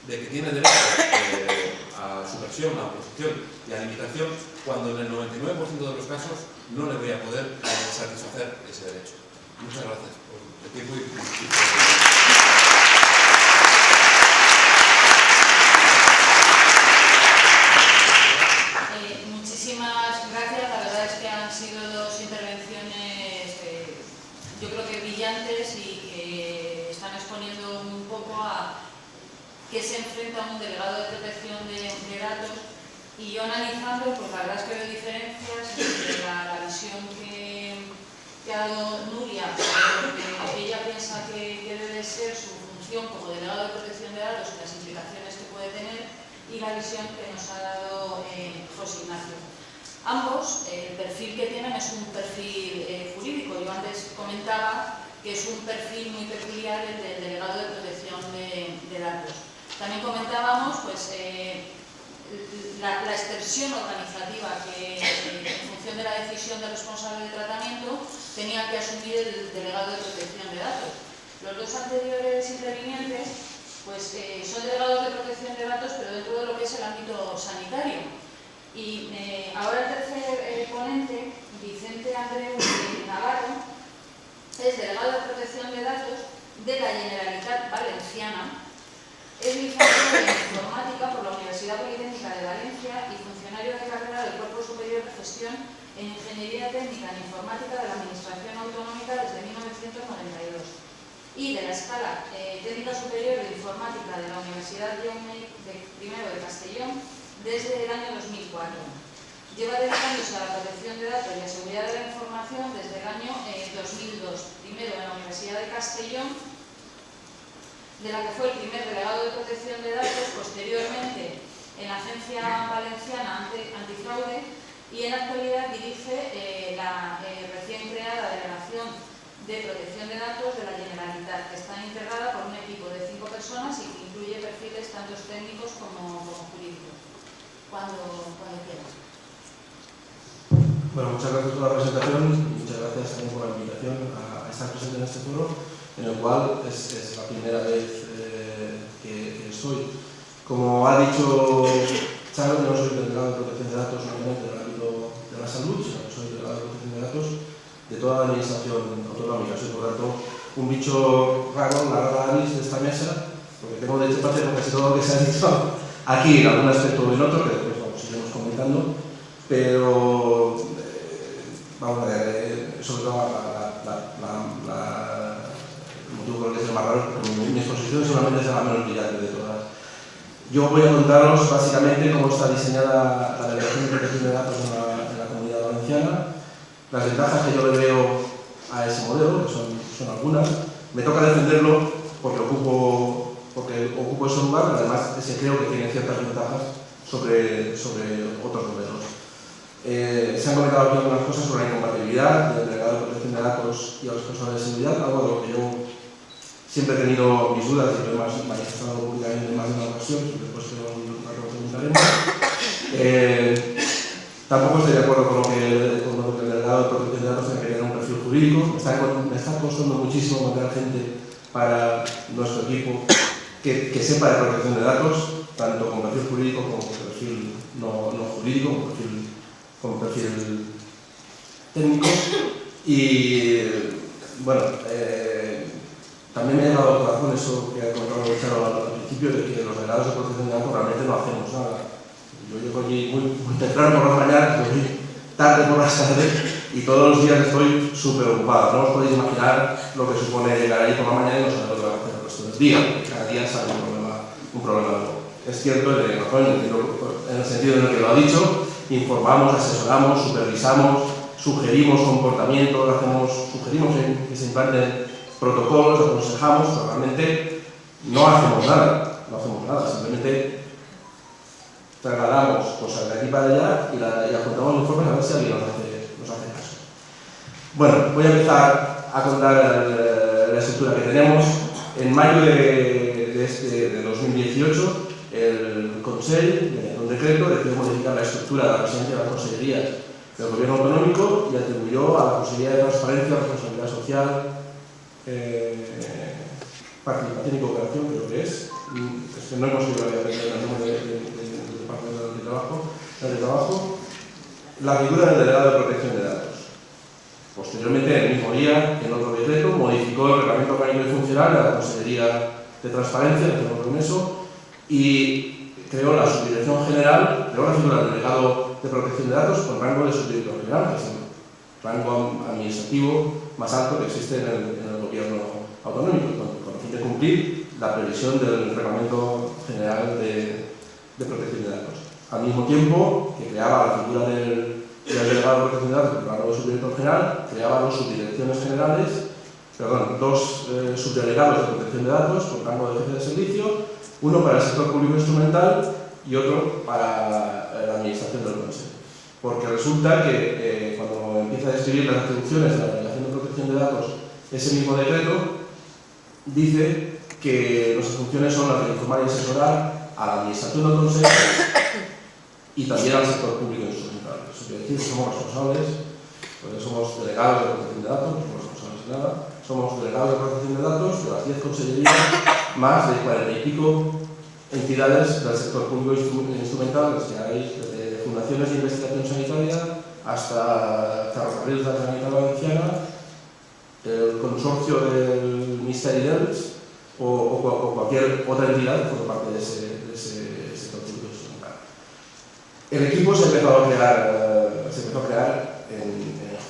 de que tiene derecho a supresión, a oposición y a limitación, cuando en el 99% de los casos no le voy a poder satisfacer ese derecho. Muchas gracias por el tiempo y muchísimas gracias. La verdad es que han sido dos intervenciones yo creo que brillantes y que están exponiendo un poco a qué se enfrenta un delegado de protección de datos. Y yo analizando, pues la verdad es que veo diferencias entre la visión que ha dado Nuria, porque ella piensa que debe ser su función como delegado de protección de datos y las implicaciones que puede tener, y la visión que nos ha dado José Ignacio. Ambos, el perfil que tienen es un perfil jurídico. Yo antes comentaba que es un perfil muy peculiar el del delegado de protección de datos. También comentábamos pues, la extensión organizativa que, en función de la decisión del responsable de tratamiento, tenía que asumir el delegado de protección de datos. Los dos anteriores intervinientes pues, son delegados de protección de datos, pero dentro de lo que es el ámbito sanitario. Y ahora el tercer ponente, Vicente Andreu Navarro, es delegado de protección de datos de la Generalitat Valenciana. Es licenciado en Informática por la Universidad Politécnica de Valencia y funcionario de carrera del Cuerpo Superior de Gestión en Ingeniería Técnica en Informática de la Administración Autonómica desde 1992 y de la Escala Técnica Superior de Informática de la Universidad Jaume I de Castellón desde el año 2004. Lleva dedicándose a la protección de datos y la seguridad de la información desde el año 2002, primero en la Universidad de Castellón, de la que fue el primer delegado de protección de datos, posteriormente en la Agencia Valenciana Antifraude, y en la actualidad dirige la recién creada Delegación de Protección de Datos de la Generalitat, que está integrada por un equipo de 5 personas y que incluye perfiles tanto técnicos como jurídicos. Cuando quieras. Bueno, muchas gracias por la presentación y muchas gracias también por la invitación a estar presente en este foro, en el cual es la primera vez que estoy. Como ha dicho Charo, yo no soy delegado de protección de datos únicamente en el ámbito de la salud, sino que soy delegado de protección de datos de toda la administración autonómica. Soy, por lo tanto, un bicho raro, la rara avis de esta mesa, porque tengo derecho a hacer casi todo lo que se ha dicho aquí, en algún aspecto o en otro, que después vamos, iremos comentando, pero vamos a ver, sobre todo el motivo por el que es el más raro, porque mi exposición seguramente es la menos brillante de todas. Yo voy a contaros básicamente cómo está diseñada la Delegación de Protección de Datos en la Comunidad Valenciana, las ventajas que yo le veo a ese modelo, que son algunas. Me toca defenderlo porque ocupo ese lugar, pero además creo que tiene ciertas ventajas sobre otros modelos. Se han comentado aquí algunas cosas sobre la incompatibilidad del delegado de protección de datos y a los responsables de seguridad, algo de lo que yo siempre he tenido mis dudas y lo he manifestado públicamente en más de una ocasión, y después lo preguntaremos. Tampoco estoy de acuerdo con lo que el delegado de protección de datos tiene que tener un perfil jurídico. Me está costando muchísimo encontrar gente para nuestro equipo que sepa de protección de datos, tanto con perfil jurídico como con perfil no jurídico, con perfil técnico. Y bueno, también me ha llegado al corazón eso que ha comentado al principio, de que los delegados de protección de datos realmente no hacemos nada. Yo llego allí muy temprano por la mañana, muy tarde por las tardes, y todos los días estoy súper ocupado. No os podéis imaginar lo que supone llegar ahí por la mañana y no saber lo que va a hacer el resto del día. Cada día sale un problema nuevo. Es cierto, en el sentido en el que lo ha dicho, informamos, asesoramos, supervisamos, sugerimos comportamientos, sugerimos que se implanten protocolos, aconsejamos, pero realmente no hacemos nada, simplemente trasladamos cosas de aquí para allá y apuntamos informes a ver si alguien nos hace caso. Bueno, voy a empezar a contar la estructura que tenemos. En mayo de 2018, el Consell, mediante un decreto, decidió modificar la estructura de la presidencia de las consellerías del Gobierno Autonómico y atribuyó a la Consejería de Transparencia, Responsabilidad Social, Participación y Cooperación, creo que es que no hemos ido a aprender el nombre del Departamento de Trabajo, la figura del delegado de protección de datos. Posteriormente, el mismo día, en otro decreto, modificó el reglamento orgánico y funcional de la Consejería de Transparencia, el compromiso, y creó la subdirección general, creó la figura del delegado de protección de datos con rango de subdirector general, que es el rango administrativo más alto que existe en el Gobierno Autonómico, con el fin de cumplir la previsión del Reglamento General de Protección de Datos. Al mismo tiempo que creaba la figura del delegado de protección de datos, el rango de subdirector general, creaba dos subdirecciones generales, dos subdelegados de protección de datos con rango de jefe de servicio, uno para el sector público instrumental y otro para la administración del Consejo. Porque resulta que cuando empieza a describir las atribuciones de la Delegación de Protección de Datos, ese mismo decreto dice que nuestras funciones son las de informar y asesorar a la administración del Consejo y también al sector público instrumental. Eso quiere decir que somos responsables, porque somos delegados de protección de datos, no somos responsables de nada, somos delegados de protección de datos de las 10 consellerías, más de 40 y pico entidades del sector público instrumental, que hay desde fundaciones de investigación sanitaria hasta Ferrocarriles de la Sanidad Valenciana, el consorcio del Ministeri d'Ells o cualquier otra entidad que forma parte de ese sector público instrumental. El equipo se empezó a crear en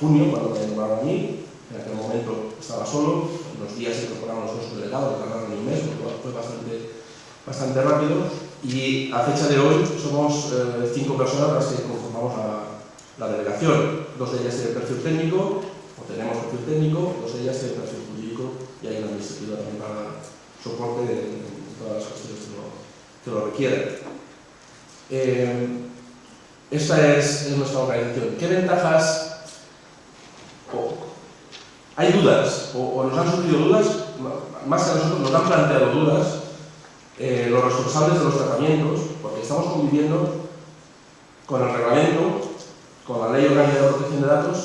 junio, cuando me nombraron a mí. En aquel momento estaba solo, en los días se incorporaron los dos delegados, que tardaron un mes, lo cual fue bastante rápido, y a fecha de hoy somos 5 personas las que conformamos la delegación. 2 de ellas tienen perfil técnico, o tenemos perfil técnico, 2 de ellas tienen perfil jurídico, y hay una administrativa también para soporte de todas las cuestiones que lo requieren. Esta es nuestra organización. ¿Qué ventajas? Hay dudas, o nos han surgido dudas, más que a nosotros nos han planteado dudas los responsables de los tratamientos, porque estamos conviviendo con el reglamento, con la Ley Orgánica de Protección de Datos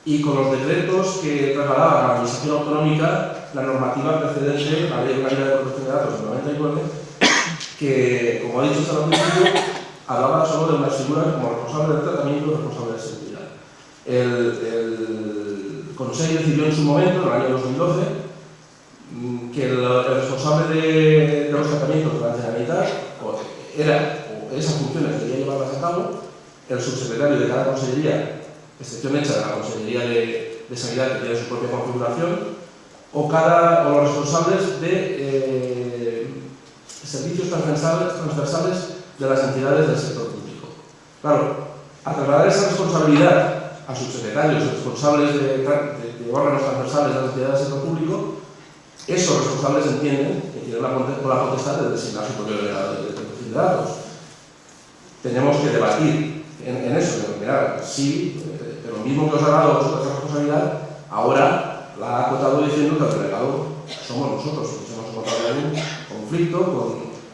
y con los decretos que trasladaban a la Administración Autonómica la normativa precedente, la Ley Orgánica de Protección de Datos del 99, que, como ha dicho hasta el principio, hablaba solo de una figura como responsable del tratamiento y responsable de seguridad. El Consell decidió en su momento, en el año 2012, que el responsable de los tratamientos de la Generalitat esas funciones debía llevarlas a cabo el subsecretario de cada consellería, excepción hecha de la Consellería de Sanidad, que tiene su propia configuración, o los responsables de servicios transversales de las entidades del sector público. Claro, al trasladar esa responsabilidad a subsecretarios responsables de órganos transversales de la entidad del sector público, esos responsables entienden que tienen la potestad de designar su propio delegado de protección de datos. Tenemos que debatir en eso, de mirar, sí, pero lo mismo que os ha dado esa responsabilidad, ahora la ha acotado diciendo que el delegado somos nosotros, que hemos encontrado en un conflicto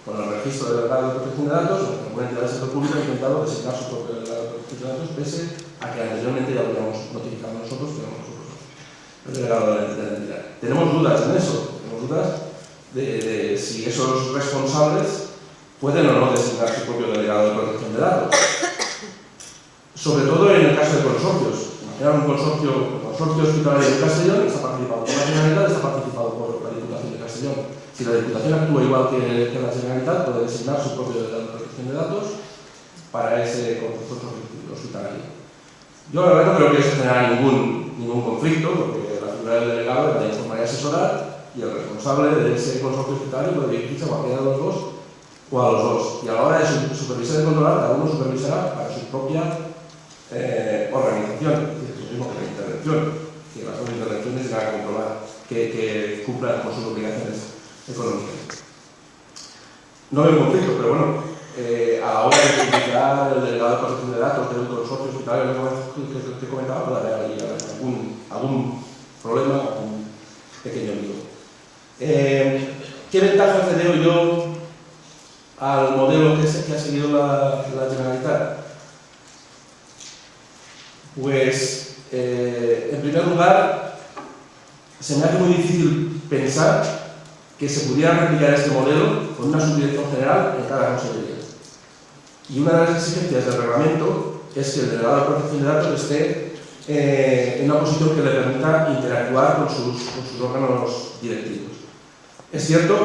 con el registro de delegado de protección de datos, la entidad del sector público ha intentado designar su propio delegado de protección de datos, pese a que anteriormente ya lo habíamos notificado nosotros, que éramos nosotros el delegado de la entidad. Tenemos dudas en eso, tenemos dudas de si esos responsables pueden o no designar su propio delegado de protección de datos. Sobre todo en el caso de consorcios. Imaginar un consorcio hospitalario de Castellón, está participado por la Generalitat, está participado por la Diputación de Castellón. Si la Diputación actúa igual que la Generalitat, puede designar su propio delegado de protección de datos para ese consorcio hospitalario. Yo la verdad no creo que eso genere ningún conflicto, porque la figura del delegado es la de informar y asesorar, y el responsable de ese consorcio hospitalario puede dirigirse a cualquiera de los dos o a los dos. Y a la hora de supervisar y controlar, cada uno supervisará para su propia organización, es lo mismo que la intervención, que las otras intervenciones tengan que comprobar que cumplan con sus obligaciones económicas. No hay un conflicto, pero bueno, a la hora de identificar el delegado de protección de datos del consorcio hospitalario que comentaba, puede haber ahí algún problema, algún pequeño lío. ¿Qué ventajas le doy yo al modelo que ha seguido la Generalitat? Pues, en primer lugar, se me hace muy difícil pensar que se pudiera replicar este modelo con una subdirección general en cada consellería. Y una de las exigencias del reglamento es que el delegado de protección de datos esté en una posición que le permita interactuar con sus órganos directivos. Es cierto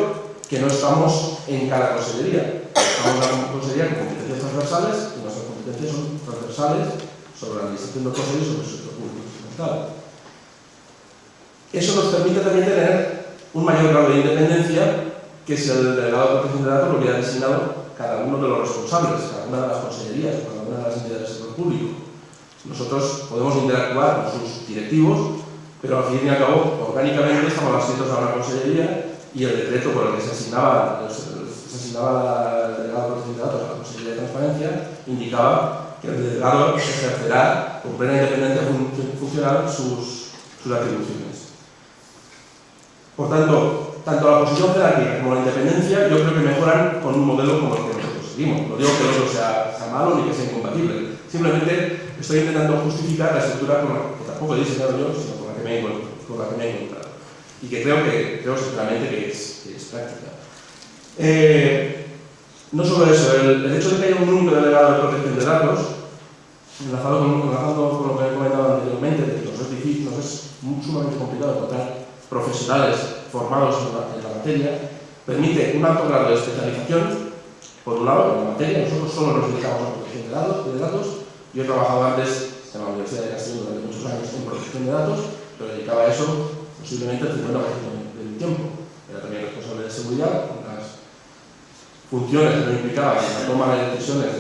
que no estamos en cada consellería, estamos en una consellería con competencias transversales y nuestras competencias son transversales sobre la administración del consejo y sobre el sector público instrumental. Eso nos permite también tener un mayor grado de independencia que si el delegado de protección de datos lo hubiera designado cada uno de los responsables, cada una de las consellerías o cada una de las entidades del sector público. Nosotros podemos interactuar con sus directivos, pero al fin y al cabo, orgánicamente estamos adscritos a una consellería y el decreto por el que se asignaba el delegado de protección de datos a la Consellería de Transparencia indicaba que el delegado ejercerá con plena independencia funcional sus atribuciones. Por tanto, tanto la posición jerárquica como la independencia yo creo que mejoran con un modelo como el que nosotros seguimos. No digo que el otro sea malo ni que sea incompatible, simplemente estoy intentando justificar la estructura que tampoco he diseñado yo, sino con la que me he encontrado. Y que creo sinceramente que es práctica. No solo eso, el hecho de que haya un único delegado de protección de datos, enlazando con lo que he comentado anteriormente, de que nos es difícil, nos es sumamente complicado encontrar profesionales formados en la materia, permite un alto grado de especialización, por un lado, en la materia. Nosotros solo nos dedicamos a protección de datos. Yo he trabajado antes en la Universidad de Castellón durante muchos años en protección de datos, pero dedicaba a eso posiblemente el 50% del tiempo. Era también responsable de seguridad, unas funciones que me implicaban en la toma de decisiones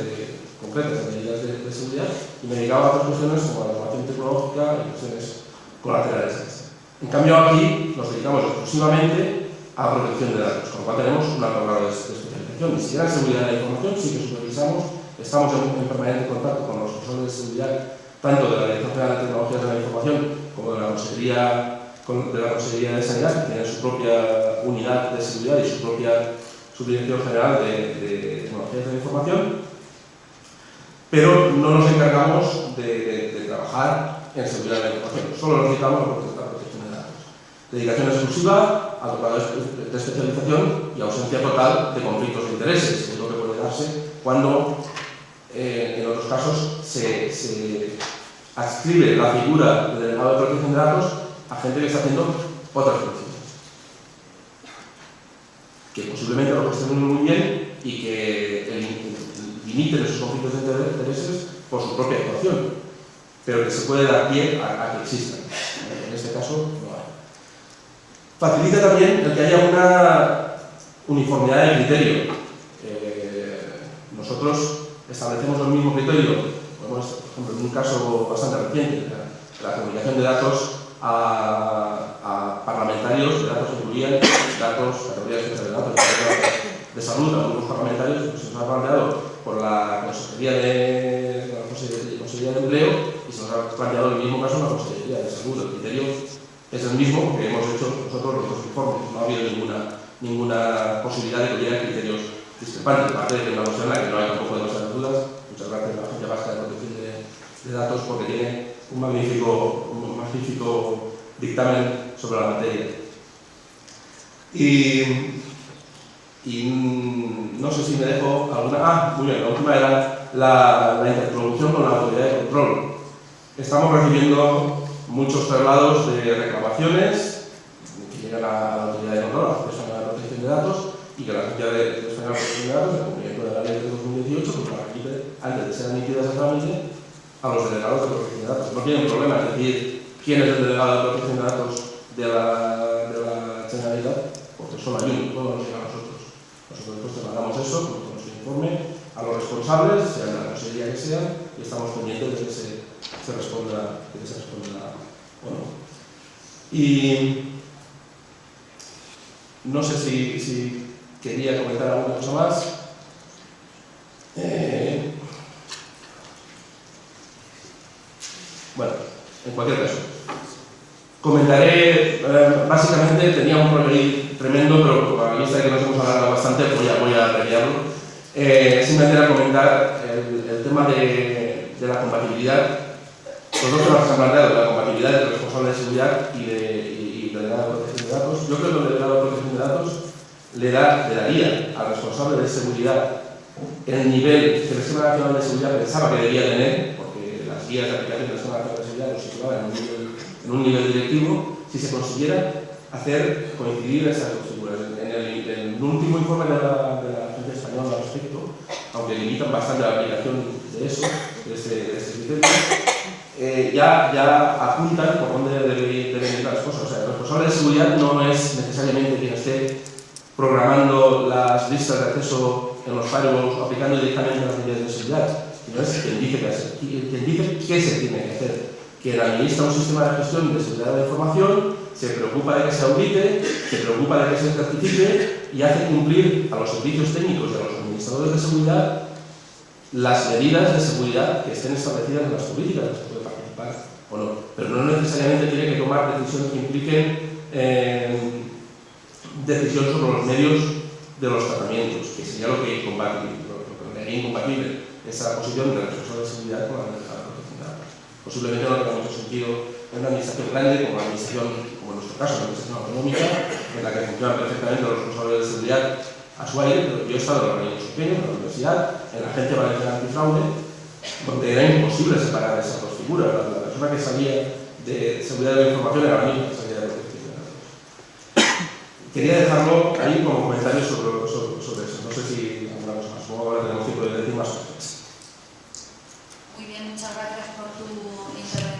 concretas de medidas de seguridad, y me dedicaba a otras cuestiones como la innovación tecnológica y cuestiones colaterales. En cambio, aquí nos dedicamos exclusivamente a protección de datos, con lo cual tenemos un alto grado de especialización. Ni siquiera en seguridad de la información sí que supervisamos, estamos en permanente contacto con los responsables de seguridad, tanto de la Dirección General de Tecnologías de la Información como de la Consejería de Sanidad, que tiene su propia unidad de seguridad y su propia subdirección general de Tecnologías de la Información, pero no nos encargamos de trabajar en seguridad de la información, solo nos dedicamos a protección de datos. Dedicación exclusiva, alto grado de especialización y ausencia total de conflictos de intereses, que es lo que puede darse cuando en otros casos se adscribe la figura del delegado de protección de datos a gente que está haciendo otras funciones, que posiblemente lo gestionen muy bien y que limiten esos conflictos de intereses por su propia actuación, pero que se puede dar pie a que existan. En este caso no hay. Facilita también el que haya una uniformidad de criterio. Nosotros establecemos el mismo criterio, por ejemplo, en un caso bastante reciente, la comunicación de datos a parlamentarios, de datos que incluían datos, categorías de datos de salud a algunos parlamentarios, pues se nos ha planteado por la Consejería de Empleo y se nos ha planteado en el mismo caso la Consejería de Salud. El criterio es el mismo porque hemos hecho nosotros los dos informes, no ha habido ninguna posibilidad de que hubiera criterios discrepantes, aparte de que una cuestión en la que no hay tampoco demasiadas dudas. Muchas gracias a la Agencia Vasca de Protección de Datos porque tiene un magnífico dictamen sobre la materia. Y no sé si me dejo alguna... muy bien, la última era la interlocución con la autoridad de control. Estamos recibiendo muchos traslados de reclamaciones que llegan a la autoridad de control, a la Agencia Española de Protección de Datos, y que la Agencia Española de Protección de Datos, en cumplimiento de la ley de 2018, pues la remite antes de ser admitidas a trámite a los delegados de protección de datos. No tienen problema en decir quién es el delegado de protección de datos de la Generalitat, porque solo hay uno, todo nos llega a nosotros. Nosotros después te mandamos eso, con nuestro informe, a los responsables, sea de la consejería que sea, y estamos pendientes de que se responda o no. Y no sé si quería comentar alguna cosa más. Bueno, en cualquier caso, comentaré, básicamente tenía un rollo ahí tremendo, pero a la vista de que nos hemos alargado bastante, voy a abreviarlo. Simplemente era comentar el tema de la compatibilidad, los dos temas que se han planteado, la compatibilidad entre el responsable de seguridad y el delegado de protección de datos. Yo creo que el delegado de protección de datos le daría al responsable de seguridad el nivel que el Sistema Nacional de Seguridad pensaba que debía tener, porque las guías de aplicación del Sistema Nacional de Seguridad lo situaban en un nivel directivo, si se consiguiera hacer coincidir esas dos figuras. En el último informe de la Agencia Española al respecto, aunque limitan bastante la aplicación de eso, de este criterio, ya apuntan por dónde deben ir las cosas. O sea, el responsable de seguridad no es necesariamente quien esté programando las listas de acceso en los firewalls o aplicando directamente las medidas de seguridad, sino es quien dice qué se tiene que hacer. Quien administra un sistema de gestión de seguridad de la información, se preocupa de que se audite, se preocupa de que se certifique y hace cumplir a los servicios técnicos y a los administradores de seguridad las medidas de seguridad que estén establecidas en las políticas, que se puede participar o no. Pero no necesariamente tiene que tomar decisiones que impliquen decisión sobre los medios de los tratamientos, que sería lo que haría incompatible esa posición del responsable de seguridad con la de la protección de datos. Posiblemente no tenga mucho sentido en una administración grande como la administración, como en nuestro caso, la administración autonómica, en la que funcionan perfectamente los responsables de seguridad a su aire, pero yo he estado en organismos pequeños, en la universidad, en la Agencia Valenciana Antifraude, donde era imposible separar esas dos figuras. La persona que salía de seguridad de la información era la misma que salía de protección de datos. Quería dejarlo ahí como comentario sobre eso. No sé si alguna cosa más. Supongo que ahora tenemos tiempo de decir más cosas. Muy bien, muchas gracias por tu intervención.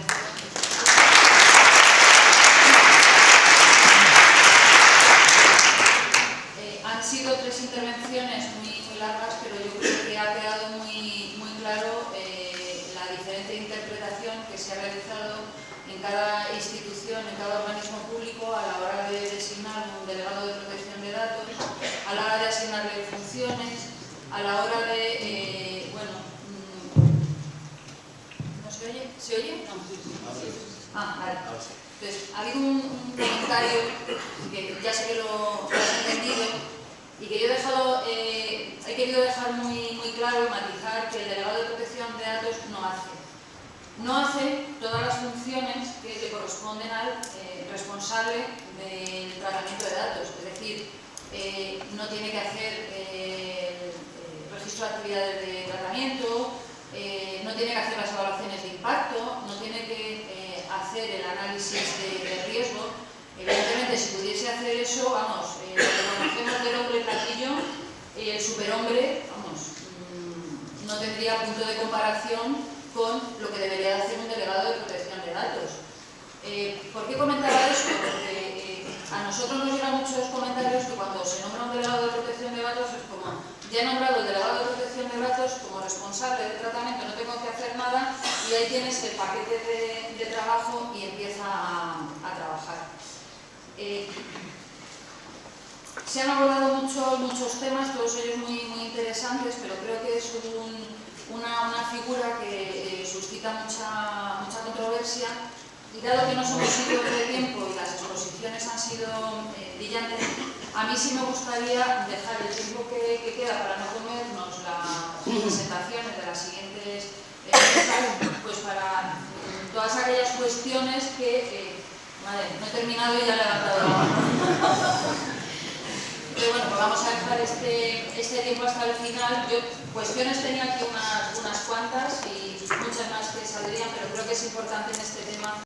Han sido tres intervenciones muy largas, pero yo creo que ha quedado muy claro la diferente interpretación que se ha realizado en cada institución, en cada organismo público a la hora de designar un delegado de protección de datos, a la hora de asignarle funciones, a la hora de, ¿no se oye? ¿Se oye? No. Ah, vale. Entonces, ha habido un comentario que ya sé que lo has entendido y que yo he querido dejar muy claro y matizar que el delegado de protección de datos no hace todas las funciones que le corresponden al responsable del tratamiento de datos. Es decir, no tiene que hacer registro de actividades de tratamiento, no tiene que hacer las evaluaciones de impacto, no tiene que hacer el análisis de riesgo. Evidentemente, si pudiese hacer eso, vamos, lo conocemos del hombre platillo y el superhombre, vamos, no tendría punto de comparación con lo que debería hacer un delegado de protección de datos. ¿Por qué comentaba esto? Porque a nosotros nos llegan muchos comentarios que cuando se nombra un delegado de protección de datos es como, ya he nombrado el delegado de protección de datos como responsable del tratamiento, no tengo que hacer nada. nada y ahí tienes el paquete de trabajo y empieza a trabajar. Se han abordado muchos temas, todos ellos muy interesantes, pero creo que es una figura que suscita mucha controversia, y dado que no somos sitios de tiempo y las exposiciones han sido brillantes, a mí sí me gustaría dejar el tiempo que queda para no comernos las presentaciones de las siguientes pues para todas aquellas cuestiones que madre, no he terminado y ya le he levantado la mano. Pero bueno, pues vamos a dejar este tiempo hasta el final. Yo cuestiones tenía aquí unas cuantas y muchas más que saldrían, pero creo que es importante en este tema